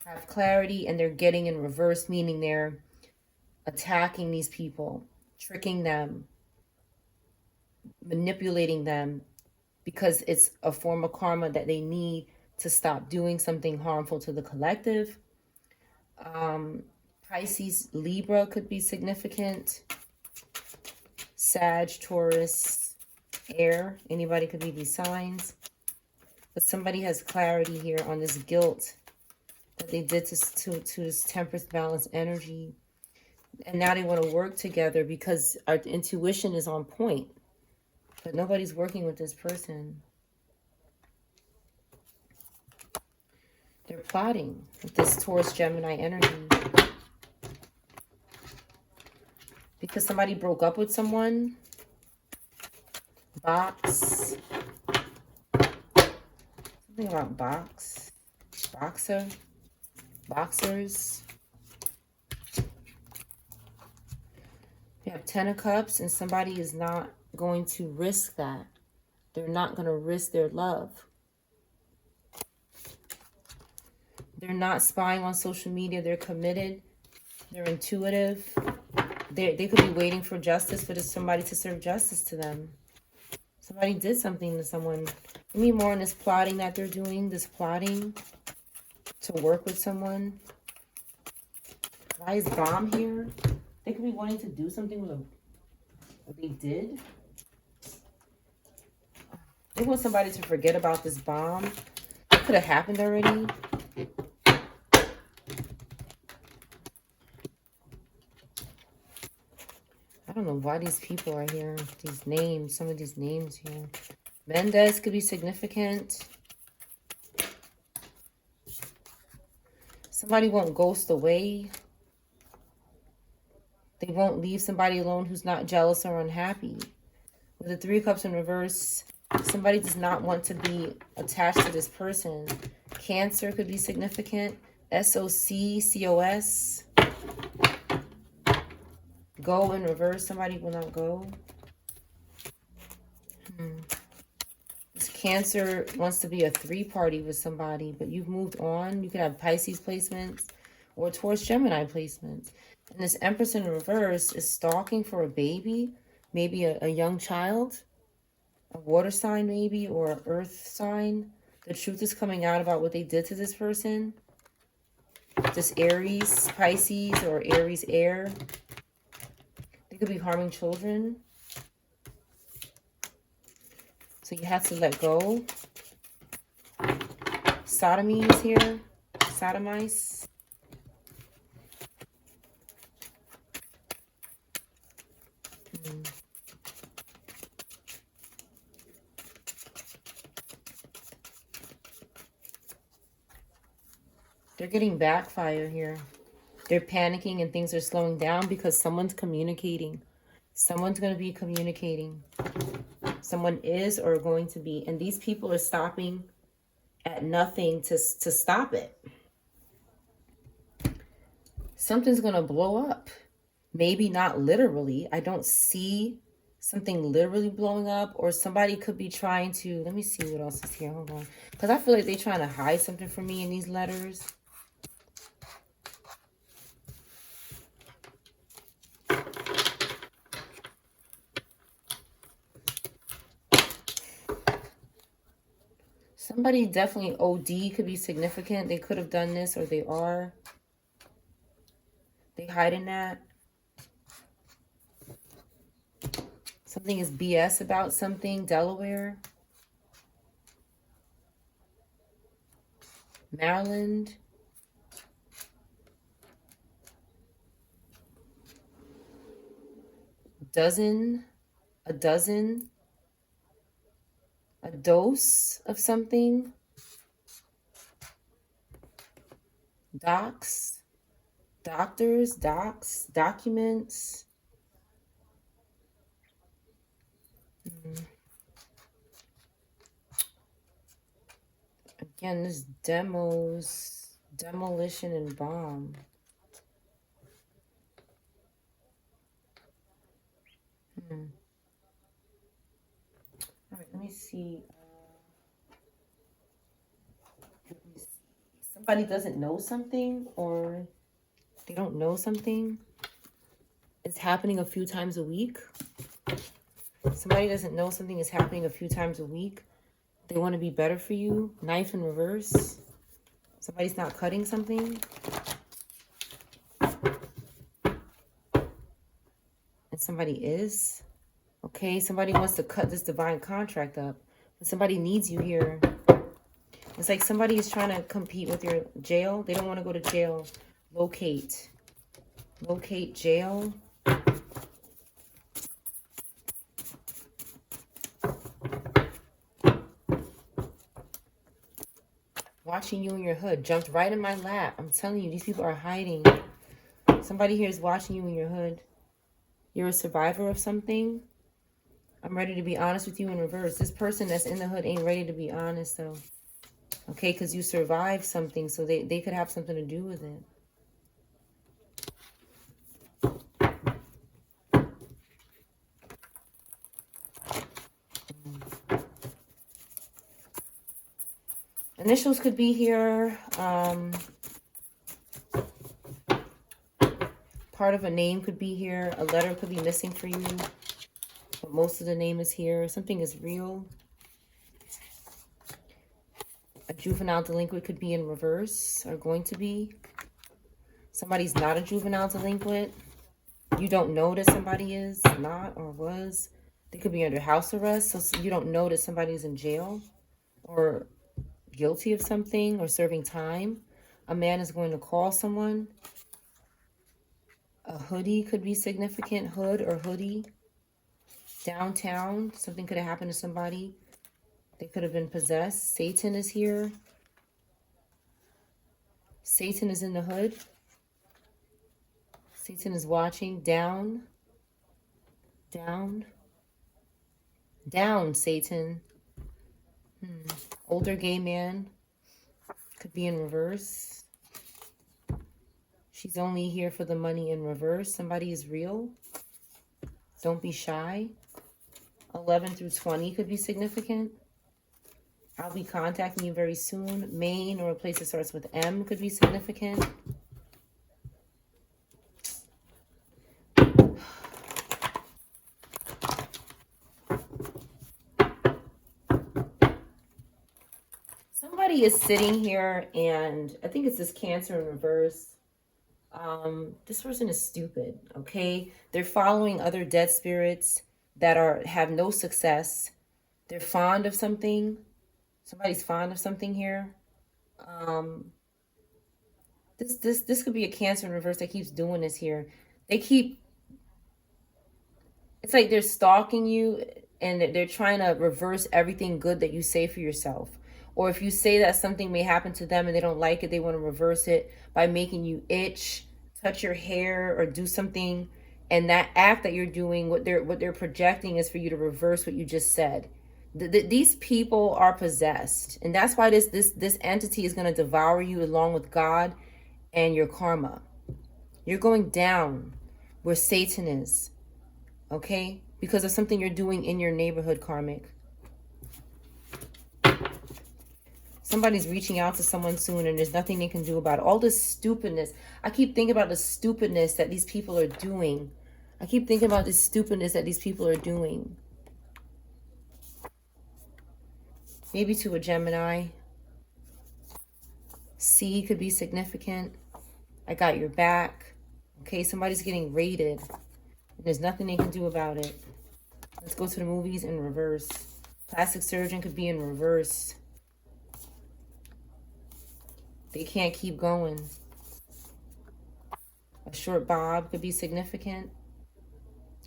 Speaker 1: have clarity, and they're getting in reverse, meaning they're attacking these people, tricking them, manipulating them, because it's a form of karma that they need to stop doing something harmful to the collective. Pisces, Libra could be significant. Sag, Taurus, air. Anybody could be these signs. But somebody has clarity here on this guilt that they did to this temperance, balance energy. And now they want to work together because our intuition is on point. But nobody's working with this person. They're plotting with this Taurus, Gemini energy. Because somebody broke up with someone. Box. Something about box. Boxer. Boxers. You have 10 of Cups, and somebody is not going to risk that. They're not going to risk their love. They're not spying on social media. They're committed. They're intuitive. They could be waiting for justice, for somebody to serve justice to them. Somebody did something to someone. Give me more on this plotting that they're doing. This plotting to work with someone. Why is bomb here? They could be wanting to do something with what they did. They want somebody to forget about this bomb. It could have happened already. I don't know why these people are here. These names, some of these names here. Mendez could be significant. Somebody won't ghost away. They won't leave somebody alone who's not jealous or unhappy. With the 3 of Cups in reverse, somebody does not want to be attached to this person. Cancer could be significant. SOC, COS. Go in reverse. Somebody will not go. This Cancer wants to be a 3-party with somebody, but you've moved on. You could have Pisces placements or Taurus, Gemini placements. And this Empress in reverse is stalking for a baby, maybe a young child, a water sign maybe, or an earth sign. The truth is coming out about what they did to this person. This Aries, Pisces, or Aries air. They could be harming children. So you have to let go. Sodomy is here. Sodomize. They're getting backfire here. They're panicking and things are slowing down because someone's communicating. Someone's going to be communicating. Someone is or going to be. And these people are stopping at nothing to stop it. Something's going to blow up. Maybe not literally. I don't see something literally blowing up. Or somebody could be trying to... Let me see what else is here. Hold on. Because I feel like they're trying to hide something from me in these letters. Somebody definitely OD could be significant. They could have done this or they are. They hiding that. Something is BS about something. Delaware. Maryland. Dozen. A dozen. A dose of something. Docs. Doctors. Docs. Documents. Again, this demos. Demolition and bomb. All right, let me see. Somebody doesn't know something, or they don't know something. It's happening a few times a week. Somebody doesn't know something is happening a few times a week. They want to be better for you. Knife in reverse. Somebody's not cutting something. And somebody is. Okay, somebody wants to cut this divine contract up. But somebody needs you here. It's like somebody is trying to compete with your jail. They don't want to go to jail. Locate. Locate jail. Watching you in your hood. Jumped right in my lap. I'm telling you, these people are hiding. Somebody here is watching you in your hood. You're a survivor of something. I'm ready to be honest with you in reverse. This person that's in the hood ain't ready to be honest, though. Okay, because you survived something, so they could have something to do with it. Initials could be here. Part of a name could be here. A letter could be missing for you. But most of the name is here. Something is real. A juvenile delinquent could be in reverse, or going to be. Somebody's not a juvenile delinquent. You don't know that somebody is not or was. They could be under house arrest, so you don't know that somebody's in jail or guilty of something or serving time. A man is going to call someone. A hoodie could be significant. Hood or hoodie. Downtown, something could have happened to somebody. They could have been possessed. Satan is here. Satan is in the hood. Satan is watching. Down. Down. Down, Satan. Older gay man. Could be in reverse. She's only here for the money in reverse. Somebody is real. Don't be shy. 11 through 20 could be significant. I'll be contacting you very soon. Maine, or a place that starts with M, could be significant. Somebody is sitting here, and I think it's this Cancer in reverse. This person is stupid, okay? They're following other dead spirits that have no success. They're fond of something. Somebody's fond of something here. This could be a Cancer in reverse that keeps doing this here. It's like they're stalking you, and they're trying to reverse everything good that you say for yourself. Or if you say that something may happen to them and they don't like it, they want to reverse it by making you itch, touch your hair, or do something. And that act that you're doing, what they're projecting is for you to reverse what you just said. These people are possessed, and that's why this entity is going to devour you along with God and your karma. You're going down where Satan is, okay? Because of something you're doing in your neighborhood, karmic. Somebody's reaching out to someone soon, and there's nothing they can do about it. All this stupidness. I keep thinking about the stupidness that these people are doing. I keep thinking about this stupidness that these people are doing. Maybe to a Gemini. C could be significant. I got your back. Okay, somebody's getting raided. There's nothing they can do about it. Let's go to the movies in reverse. Plastic surgeon could be in reverse. They can't keep going. A short bob could be significant.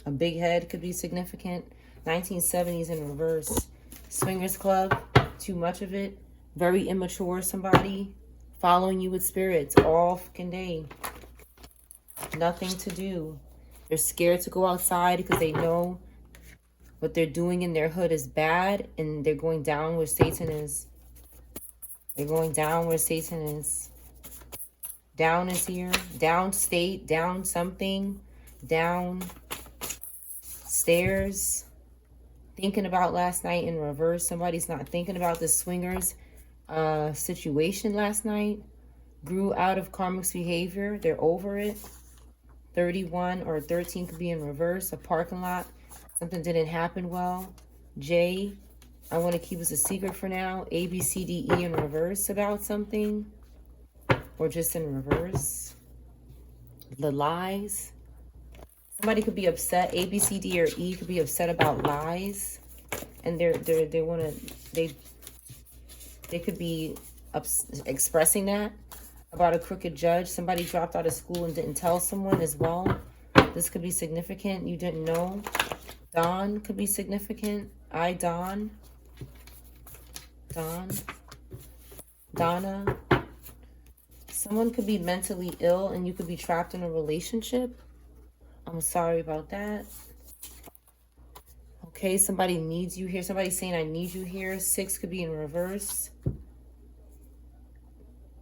Speaker 1: A big head could be significant. 1970s in reverse. Swingers club, too much of it. Very immature somebody. Following you with spirits all fucking day. Nothing to do. They're scared to go outside because they know what they're doing in their hood is bad, and they're going down where Satan is. They're going down where Satan is. Down is here. Down state. Down something. Down stairs. Thinking about last night in reverse. Somebody's not thinking about the swingers situation last night. Grew out of karmic behavior. They're over it. 31 or 13 could be in reverse. A parking lot. Something didn't happen well. J, I want to keep this a secret for now. A, B, C, D, E in reverse about something. Or just in reverse. The lies. Somebody could be upset. A, B, C, D, or E could be upset about lies. And they could be expressing that about a crooked judge. Somebody dropped out of school and didn't tell someone as well. This could be significant. You didn't know. Dawn could be significant. Dawn. Donna. Someone could be mentally ill and you could be trapped in a relationship. I'm sorry about that. Okay, somebody needs you here. Somebody's saying I need you here. 6 could be in reverse.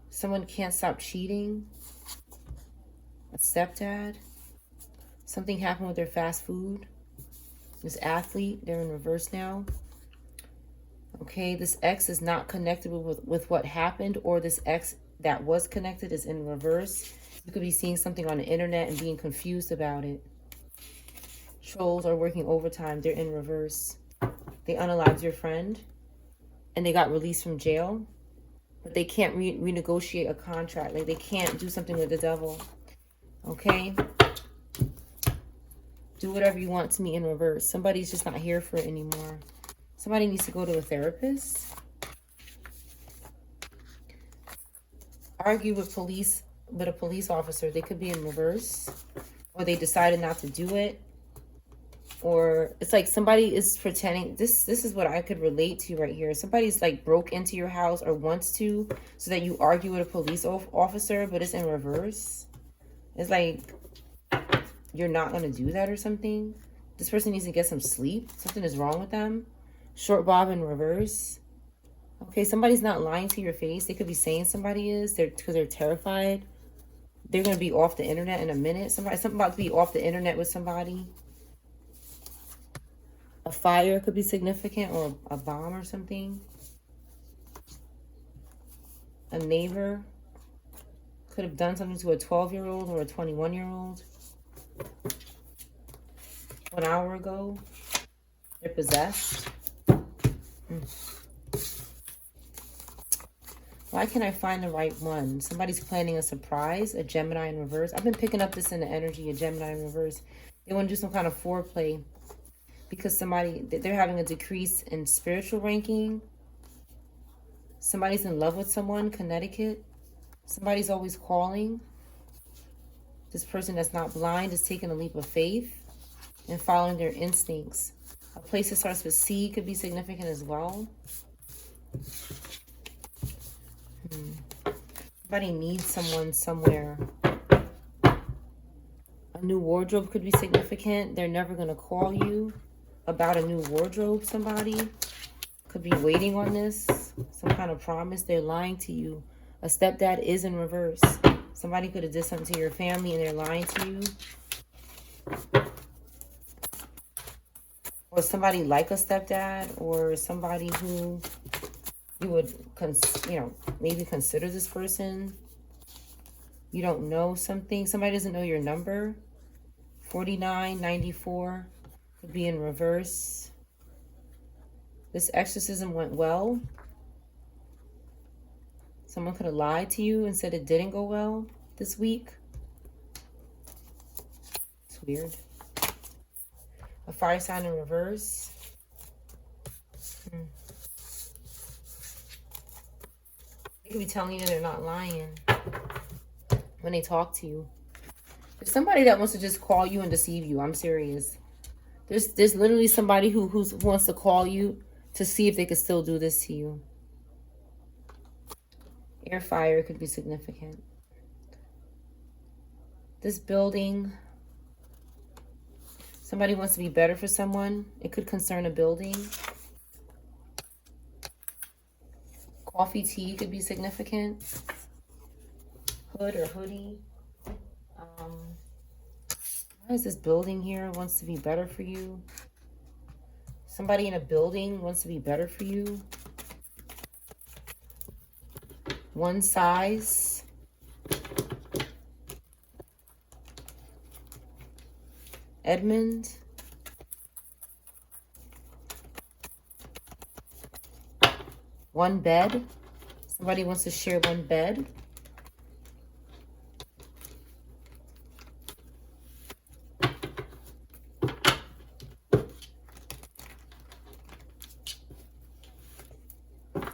Speaker 1: Someone can't stop cheating. A stepdad. Something happened with their fast food. This athlete, they're in reverse now. Okay, this ex is not connected with what happened, or this ex that was connected is in reverse. You could be seeing something on the internet and being confused about it. Trolls are working overtime. They're in reverse. They unalived your friend and they got released from jail, but they can't renegotiate a contract. Like, they can't do something with the devil. Okay? Do whatever you want to me in reverse. Somebody's just not here for it anymore. Somebody needs to go to a therapist. Argue with a police officer. They could be in reverse, or they decided not to do it. Or it's like somebody is pretending. This is what I could relate to right here. Somebody's like broke into your house or wants to, so that you argue with a police officer, but it's in reverse. It's like you're not going to do that or something. This person needs to get some sleep. Something is wrong with them. Short bob in reverse. Okay, somebody's not lying to your face. They could be saying somebody is. Because they're terrified. They're going to be off the internet in a minute. Something about to be off the internet with somebody. A fire could be significant, or a bomb or something. A neighbor could have done something to a 12-year-old or a 21-year-old. 1 hour ago. They're possessed. Why can't I find the right one? Somebody's planning a surprise. A Gemini in reverse. I've been picking up this in the energy. A Gemini in reverse. They want to do some kind of foreplay. Because they're having a decrease in spiritual ranking. Somebody's in love with someone. Connecticut. Somebody's always calling. This person that's not blind is taking a leap of faith and following their instincts. A place that starts with C could be significant as well. Somebody needs someone somewhere. A new wardrobe could be significant. They're never going to call you about a new wardrobe. Somebody could be waiting on this. Some kind of promise. They're lying to you. A stepdad is in reverse. Somebody could have did something to your family and they're lying to you. Or somebody like a stepdad, or somebody who you would, maybe consider this person. You don't know something. Somebody doesn't know your number. 4994 could be in reverse. This exorcism went well. Someone could have lied to you and said it didn't go well this week. It's weird. A fire sign in reverse. They could be telling you they're not lying when they talk to you. There's somebody that wants to just call you and deceive you. I'm serious. There's literally somebody who wants to call you to see if they could still do this to you. Air fire could be significant. This building, somebody wants to be better for someone. It could concern a building. Coffee, tea could be significant. Hood or hoodie. Why is this building here wants to be better for you? Somebody in a building wants to be better for you. One size. Edmund. One bed. Somebody wants to share one bed.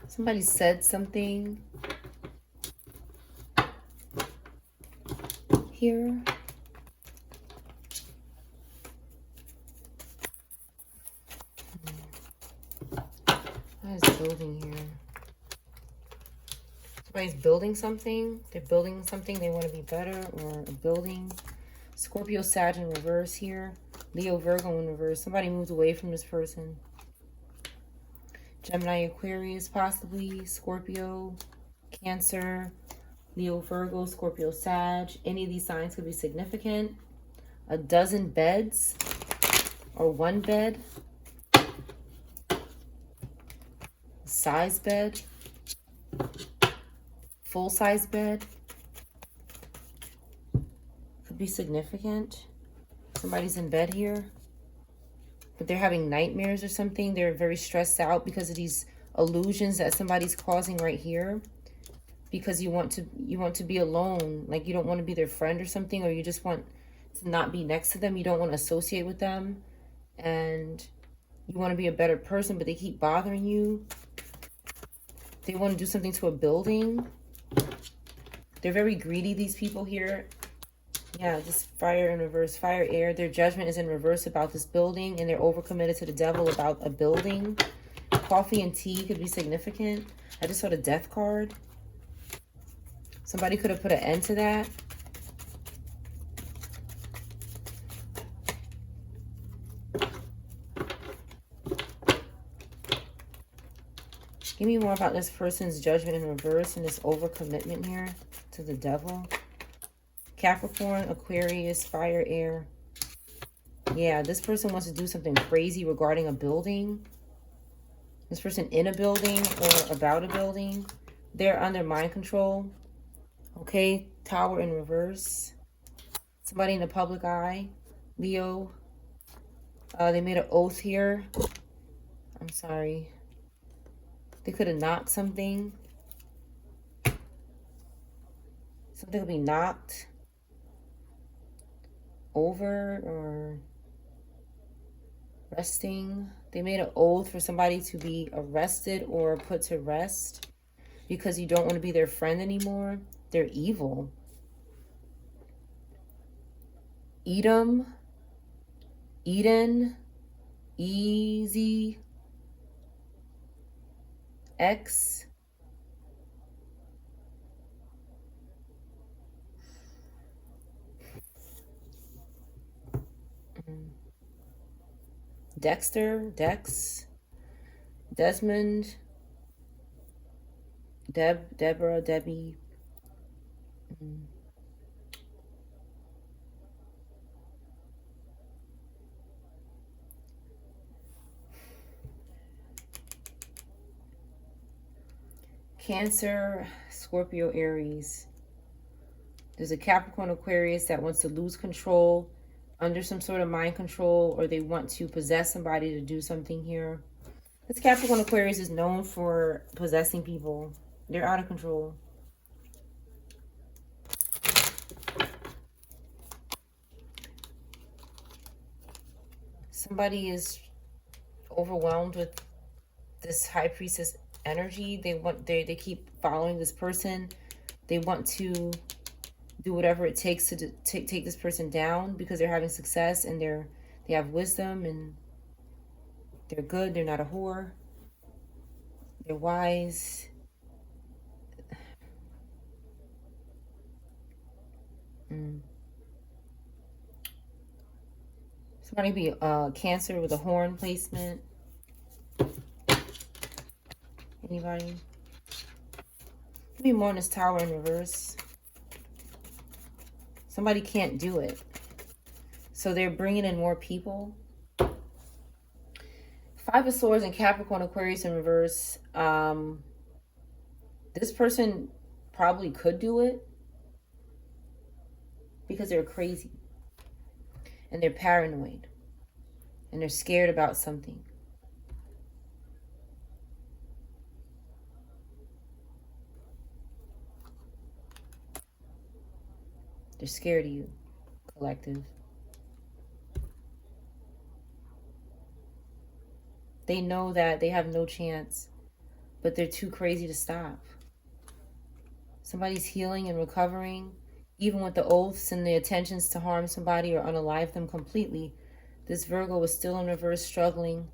Speaker 1: Somebody said something here. What is building here? Somebody's building something. They're building something. They want to be better, or a building. Scorpio, Sag in reverse here. Leo, Virgo in reverse. Somebody moves away from this person. Gemini, Aquarius, possibly. Scorpio, Cancer, Leo, Virgo, Scorpio, Sag. Any of these signs could be significant. A dozen beds or one bed. Size bed. Full-size bed. Could be significant. Somebody's in bed here, but they're having nightmares or something. They're very stressed out because of these illusions that somebody's causing right here. Because you want to be alone, like you don't want to be their friend or something, or you just want to not be next to them. You don't want to associate with them, and you want to be a better person, but they keep bothering you. They want to do something to a building. They're very greedy, these people here. Yeah, just fire in reverse, fire, air. Their judgment is in reverse about this building, and they're overcommitted to the devil about a building. Coffee and tea could be significant. I just saw the death card. Somebody could have put an end to that. Give me more about this person's judgment in reverse and this overcommitment here to the devil. Capricorn, Aquarius, fire, air. Yeah, this person wants to do something crazy regarding a building. This person in a building or about a building. They're under mind control. Okay, Tower in reverse. Somebody in the public eye. Leo. They made an oath here. I'm sorry. They could have knocked something. Something will be knocked over or resting. They made an oath for somebody to be arrested or put to rest because you don't want to be their friend anymore. They're evil. Edom, Eden, Easy, X. Dexter, Dex, Desmond, Deborah, Debbie. Cancer, Scorpio, Aries. There's a Capricorn, Aquarius that wants to lose control under some sort of mind control, or they want to possess somebody to do something here. This Capricorn, Aquarius is known for possessing people. They're out of control. Somebody is overwhelmed with this high priestess energy. They keep following this person. They want to do whatever it takes to take this person down because they're having success and they have wisdom and they're good. They're not a whore. They're wise. Somebody be Cancer with a horn placement. Anybody? Give me more on this Tower in reverse. Somebody can't do it. So they're bringing in more people. Five of Swords and Capricorn, Aquarius in reverse. This person probably could do it because they're crazy. and they're paranoid and they're scared about something. They're scared of you, collective. They know that they have no chance, but they're too crazy to stop. Somebody's healing and recovering, even with the oaths and the intentions to harm somebody or unalive them completely. This Virgo is still in reverse, struggling,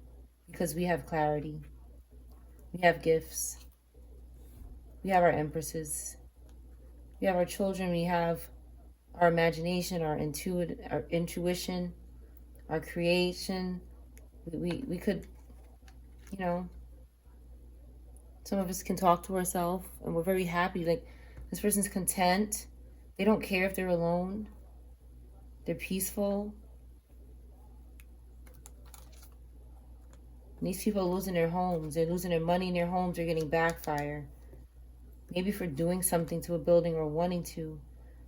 Speaker 1: because we have clarity. We have gifts. We have our empresses. We have our children. We have our imagination, our intuition, our creation. We could, you know, some of us can talk to ourselves and we're very happy. Like, this person's content. They don't care if they're alone. They're peaceful. And these people are losing their homes. They're losing their money in their homes. They're getting backfire. Maybe for doing something to a building or wanting to.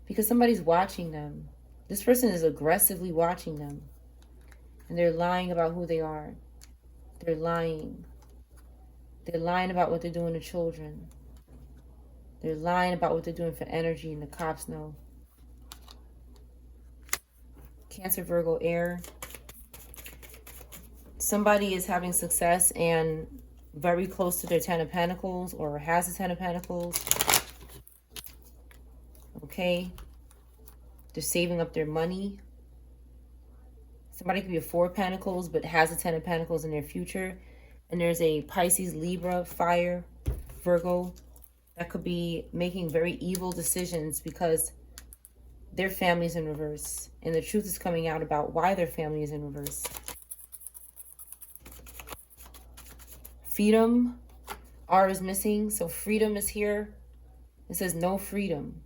Speaker 1: Because somebody's watching them. This person is aggressively watching them. And they're lying about who they are. They're lying. They're lying about what they're doing to children. They're lying about what they're doing for energy, and the cops know. Cancer, Virgo, air. Somebody is having success and very close to their 10 of Pentacles, or has a 10 of Pentacles. Okay. They're saving up their money. Somebody could be a 4 of Pentacles, but has a 10 of Pentacles in their future. And there's a Pisces, Libra, fire, Virgo, that could be making very evil decisions because their family's in reverse. And the truth is coming out about why their family is in reverse. Freedom, R is missing, so freedom is here. It says no freedom.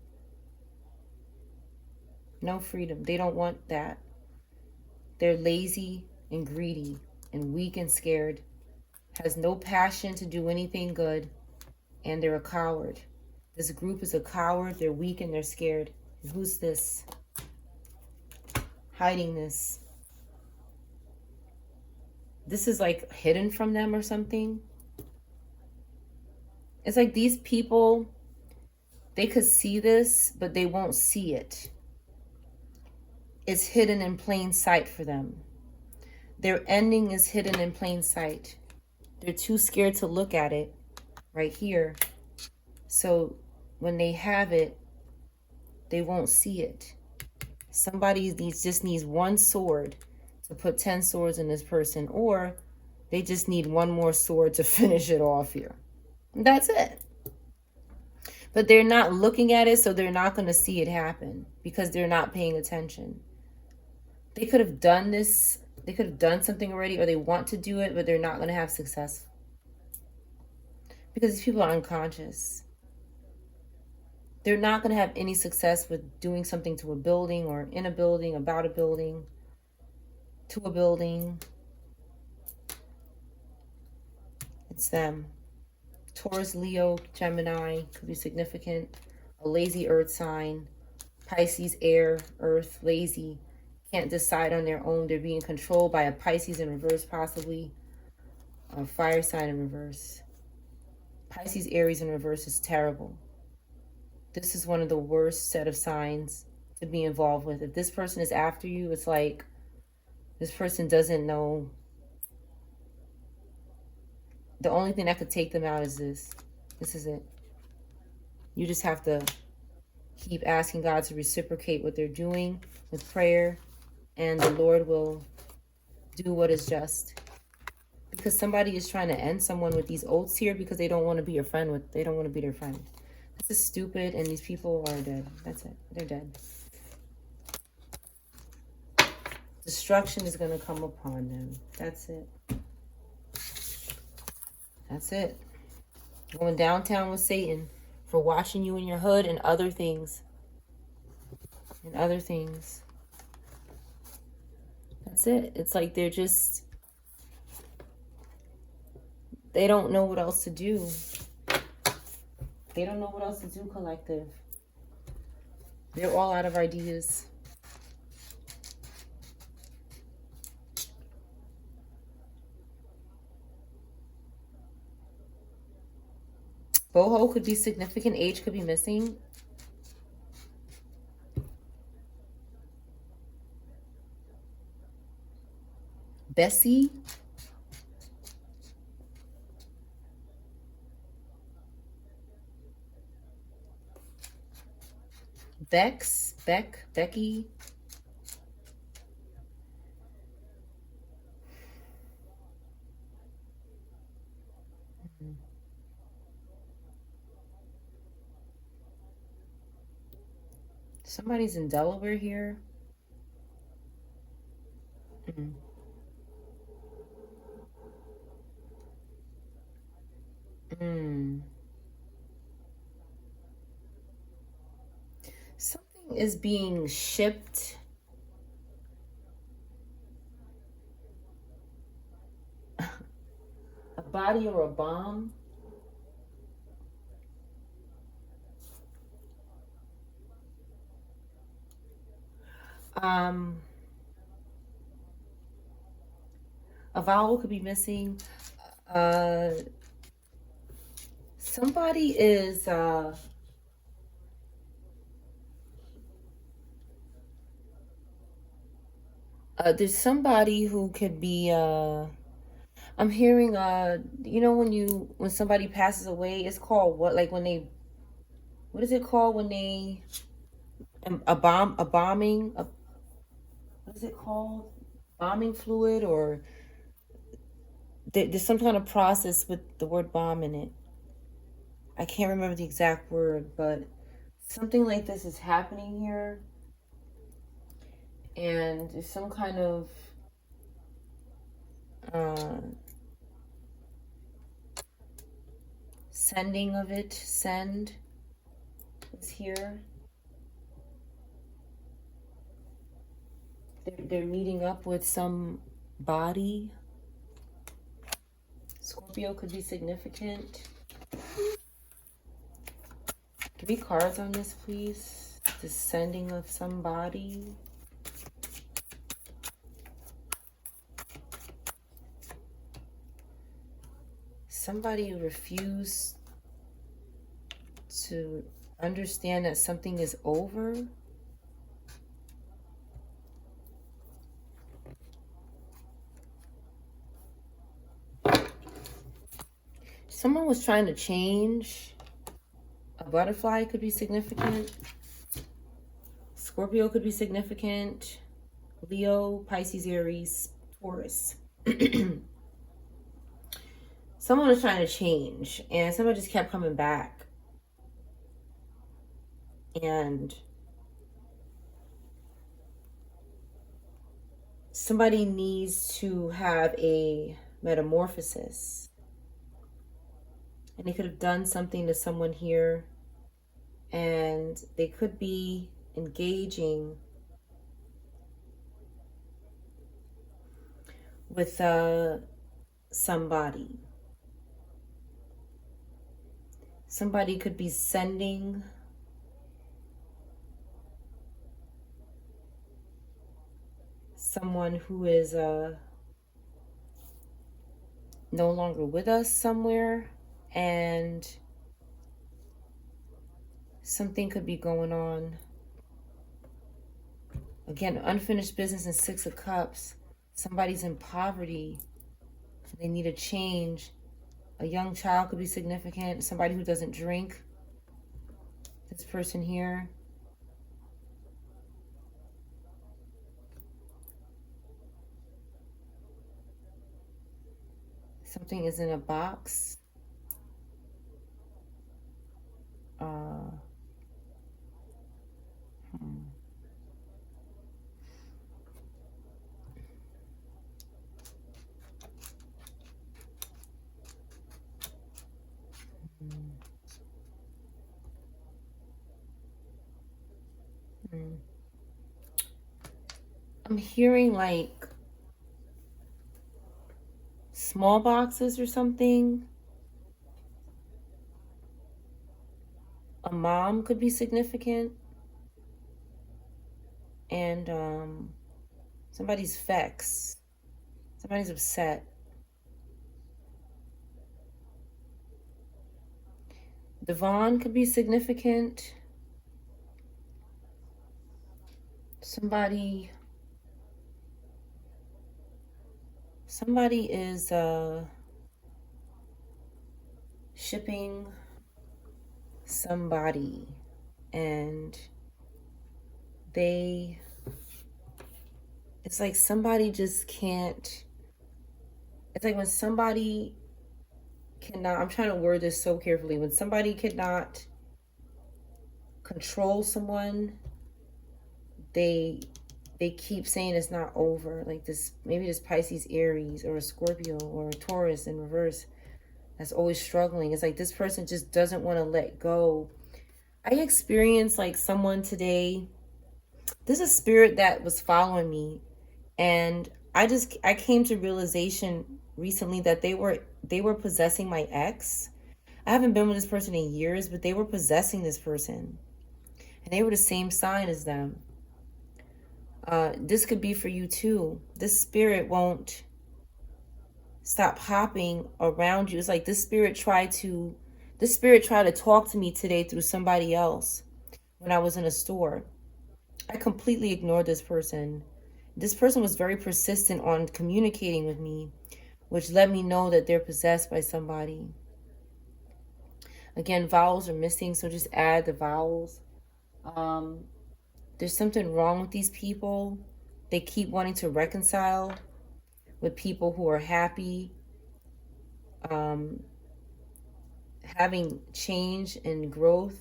Speaker 1: No freedom. They don't want that. They're lazy and greedy and weak and scared. Has no passion to do anything good. And they're a coward. This group is a coward. They're weak and they're scared. And who's this? Hiding this. This is like hidden from them or something. It's like these people, they could see this, but they won't see it. It's hidden in plain sight for them. Their ending is hidden in plain sight. They're too scared to look at it right here. So when they have it, they won't see it. Somebody just needs one sword to put 10 swords in this person, or they just need one more sword to finish it off here. That's it. But they're not looking at it, so they're not going to see it happen because they're not paying attention. They could have done this. They could have done something already, or they want to do it, but they're not going to have success. Because these people are unconscious. They're not going to have any success with doing something to a building or in a building, about a building, to a building. It's them. Taurus, Leo, Gemini could be significant. A lazy earth sign. Pisces, air, earth, lazy. Can't decide on their own. They're being controlled by a Pisces in reverse, possibly. A fire sign in reverse. Pisces, Aries in reverse is terrible. This is one of the worst set of signs to be involved with. If this person is after you, it's like this person doesn't know. The only thing that could take them out is this. This is it. You just have to keep asking God to reciprocate what they're doing with prayer, and the Lord will do what is just. Because somebody is trying to end someone with these oaths here because they don't want to be your friend with. They don't want to be their friend. This is stupid, and these people are dead. That's it. They're dead. Destruction is going to come upon them. That's it. That's it. Going downtown with Satan for watching you in your hood and other things. And other things. That's it. It's like they're just... They don't know what else to do. They don't know what else to do, collective. They're all out of ideas. Boho could be significant. Age could be missing. Bessie. Becky. Somebody's in Delaware here. Mm. Mm. Something is being shipped. A body or a bomb. Um, a vowel could be missing. Somebody is there's somebody who could be I'm hearing you know when somebody passes away, it's called what, like when they, what is it called when they, a bombing, what is it called, bombing fluid, or there's some kind of process with the word bomb in it. I can't remember the exact word, but something like this is happening here, and there's some kind of uh, sending of it. Send is here. They're meeting up with some body. Scorpio could be significant. 3 cards on this, please. The sending of somebody. Somebody refused to understand that something is over. Someone was trying to change. A butterfly could be significant. Scorpio could be significant. Leo, Pisces, Aries, Taurus. Someone was trying to change, and someone just kept coming back. And somebody needs to have a metamorphosis. And they could have done something to someone here, and they could be engaging with somebody. Somebody could be sending someone who is no longer with us somewhere, and something could be going on. Again, unfinished business in 6 of Cups. Somebody's in poverty. They need a change. A young child could be significant. Somebody who doesn't drink. This person here. Something is in a box. I'm hearing like small boxes or something. A mom could be significant. And somebody's vexed. Somebody's upset. Devon could be significant. Somebody is shipping somebody, and they it's like somebody just can't. It's like when somebody cannot, I'm trying to word this so carefully, when somebody cannot control someone, they keep saying it's not over. Like this, maybe this Pisces, Aries, or a Scorpio, or a Taurus in reverse that's always struggling. It's like this person just doesn't want to let go. I experienced like someone today, there's a spirit that was following me, and I came to realization recently that they were possessing my ex. I haven't been with this person in years, but they were possessing this person, and they were the same sign as them. This could be for you too. This spirit won't stop hopping around you. It's like this spirit tried to talk to me today through somebody else when I was in a store. I completely ignored this person. This person was very persistent on communicating with me, which let me know that they're possessed by somebody. Again, vowels are missing, so just add the vowels. There's something wrong with these people. They keep wanting to reconcile with people who are happy, having change and growth.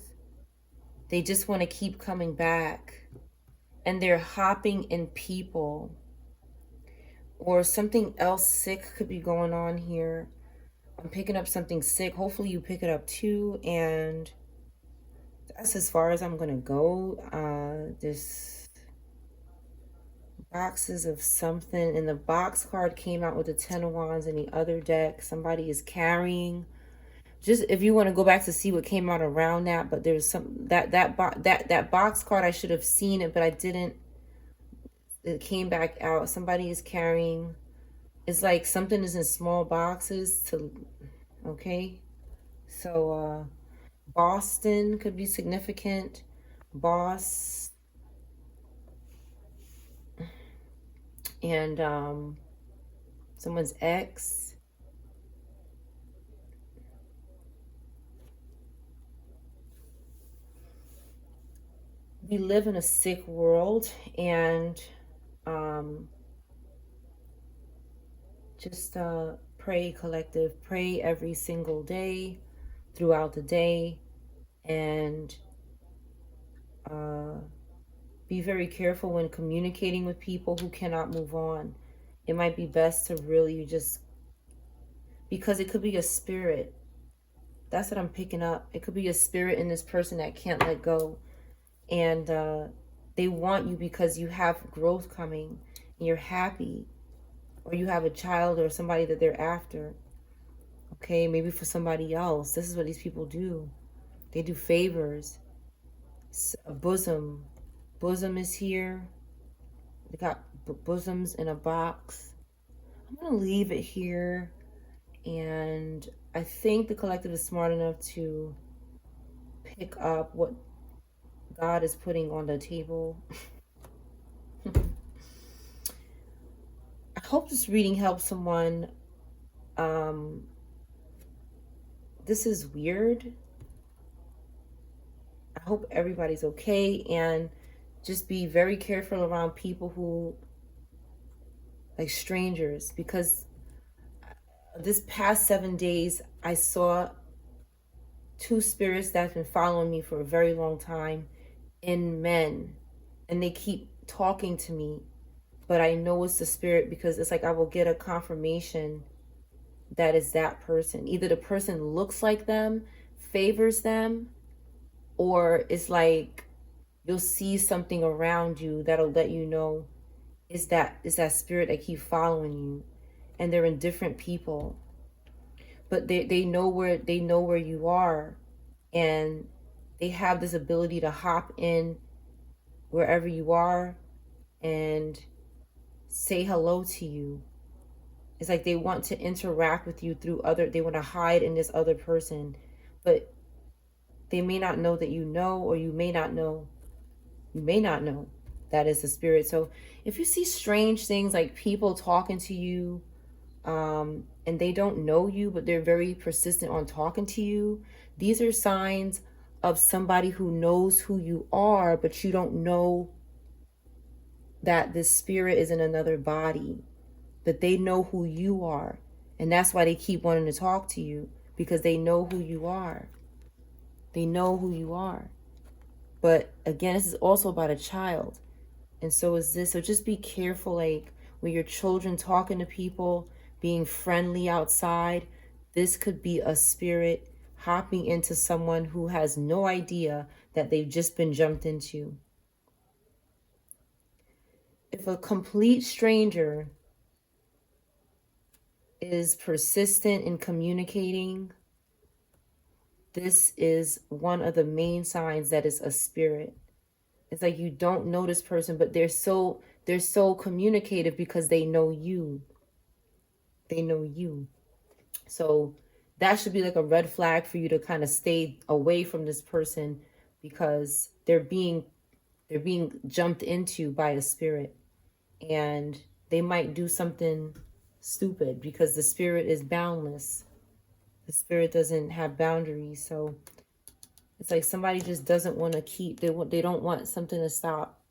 Speaker 1: They just want to keep coming back. And they're hopping in people. Or something else sick could be going on here. I'm picking up something sick. Hopefully you pick it up too. And that's as far as I'm going to go. There's boxes of something. And the box card came out with the 10 of Wands in the other deck. Somebody is carrying. Just if you want to go back to see what came out around that, but there's some that box card, I should have seen it, but I didn't. It came back out. Somebody is carrying. It's like something is in small boxes to, okay? So Boston could be significant. Boss. And someone's ex. We live in a sick world, and just pray, collective. Pray every single day, throughout the day, and be very careful when communicating with people who cannot move on. It might be best to really just, because it could be a spirit. That's what I'm picking up. It could be a spirit in this person that can't let go. And they want you because you have growth coming and you're happy, or you have a child or somebody that they're after. Okay, maybe for somebody else. This is what these people do. They do favors. A bosom. Bosom is here. They got bosoms in a box. I'm going to leave it here. And I think the collective is smart enough to pick up what God is putting on the table. I hope this reading helps someone. This is weird. I hope everybody's okay, and just be very careful around people who, like strangers, because this past 7 days I saw two spirits that's been following me for a very long time in men, and they keep talking to me, but I know it's the spirit, because it's like I will get a confirmation that is that person. Either the person looks like them, favors them, or it's like you'll see something around you that'll let you know is that spirit that keep following you. And they're in different people, but they know where you are, and they have this ability to hop in wherever you are and say hello to you. It's like they want to interact with you through they want to hide in this other person, but They may not know that you know, or you may not know. You may not know that is the spirit. So if you see strange things like people talking to you, and they don't know you, but they're very persistent on talking to you, these are signs of somebody who knows who you are, but you don't know that this spirit is in another body, but they know who you are. And that's why they keep wanting to talk to you, because they know who you are. They know who you are. But again, this is also about a child. And so is this. So just be careful, like when your children talking to people, being friendly outside. This could be a spirit hopping into someone who has no idea that they've just been jumped into. If a complete stranger is persistent in communicating, this is one of the main signs that it's a spirit. It's like you don't know this person, but they're so communicative because they know you. They know you. So that should be like a red flag for you to kind of stay away from this person, because they're being jumped into by a spirit, and they might do something stupid because the spirit is boundless. The spirit doesn't have boundaries. So it's like somebody just doesn't want to keep, they don't want something to stop,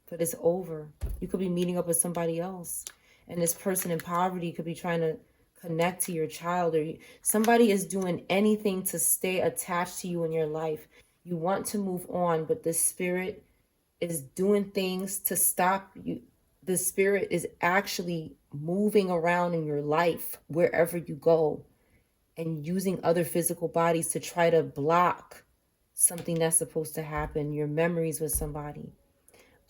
Speaker 1: but it's over. You could be meeting up with somebody else, and this person in poverty could be trying to connect to your child, or somebody is doing anything to stay attached to you in your life. You want to move on, but the spirit is doing things to stop you. The spirit is actually moving around in your life wherever you go, and using other physical bodies to try to block something that's supposed to happen, your memories with somebody,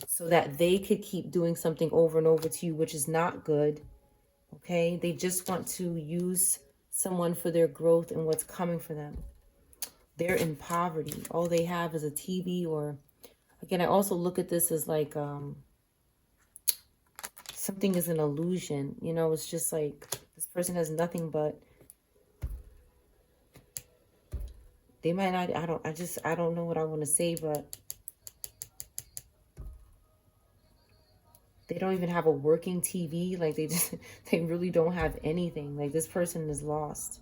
Speaker 1: so that they could keep doing something over and over to you, which is not good. Okay? They just want to use someone for their growth and what's coming for them. They're in poverty. All they have is a TV, or again, I also look at this as like something is an illusion. It's just like this person has nothing, but they might not, I don't know what I want to say, but they don't even have a working TV. Like they really don't have anything. Like this person is lost.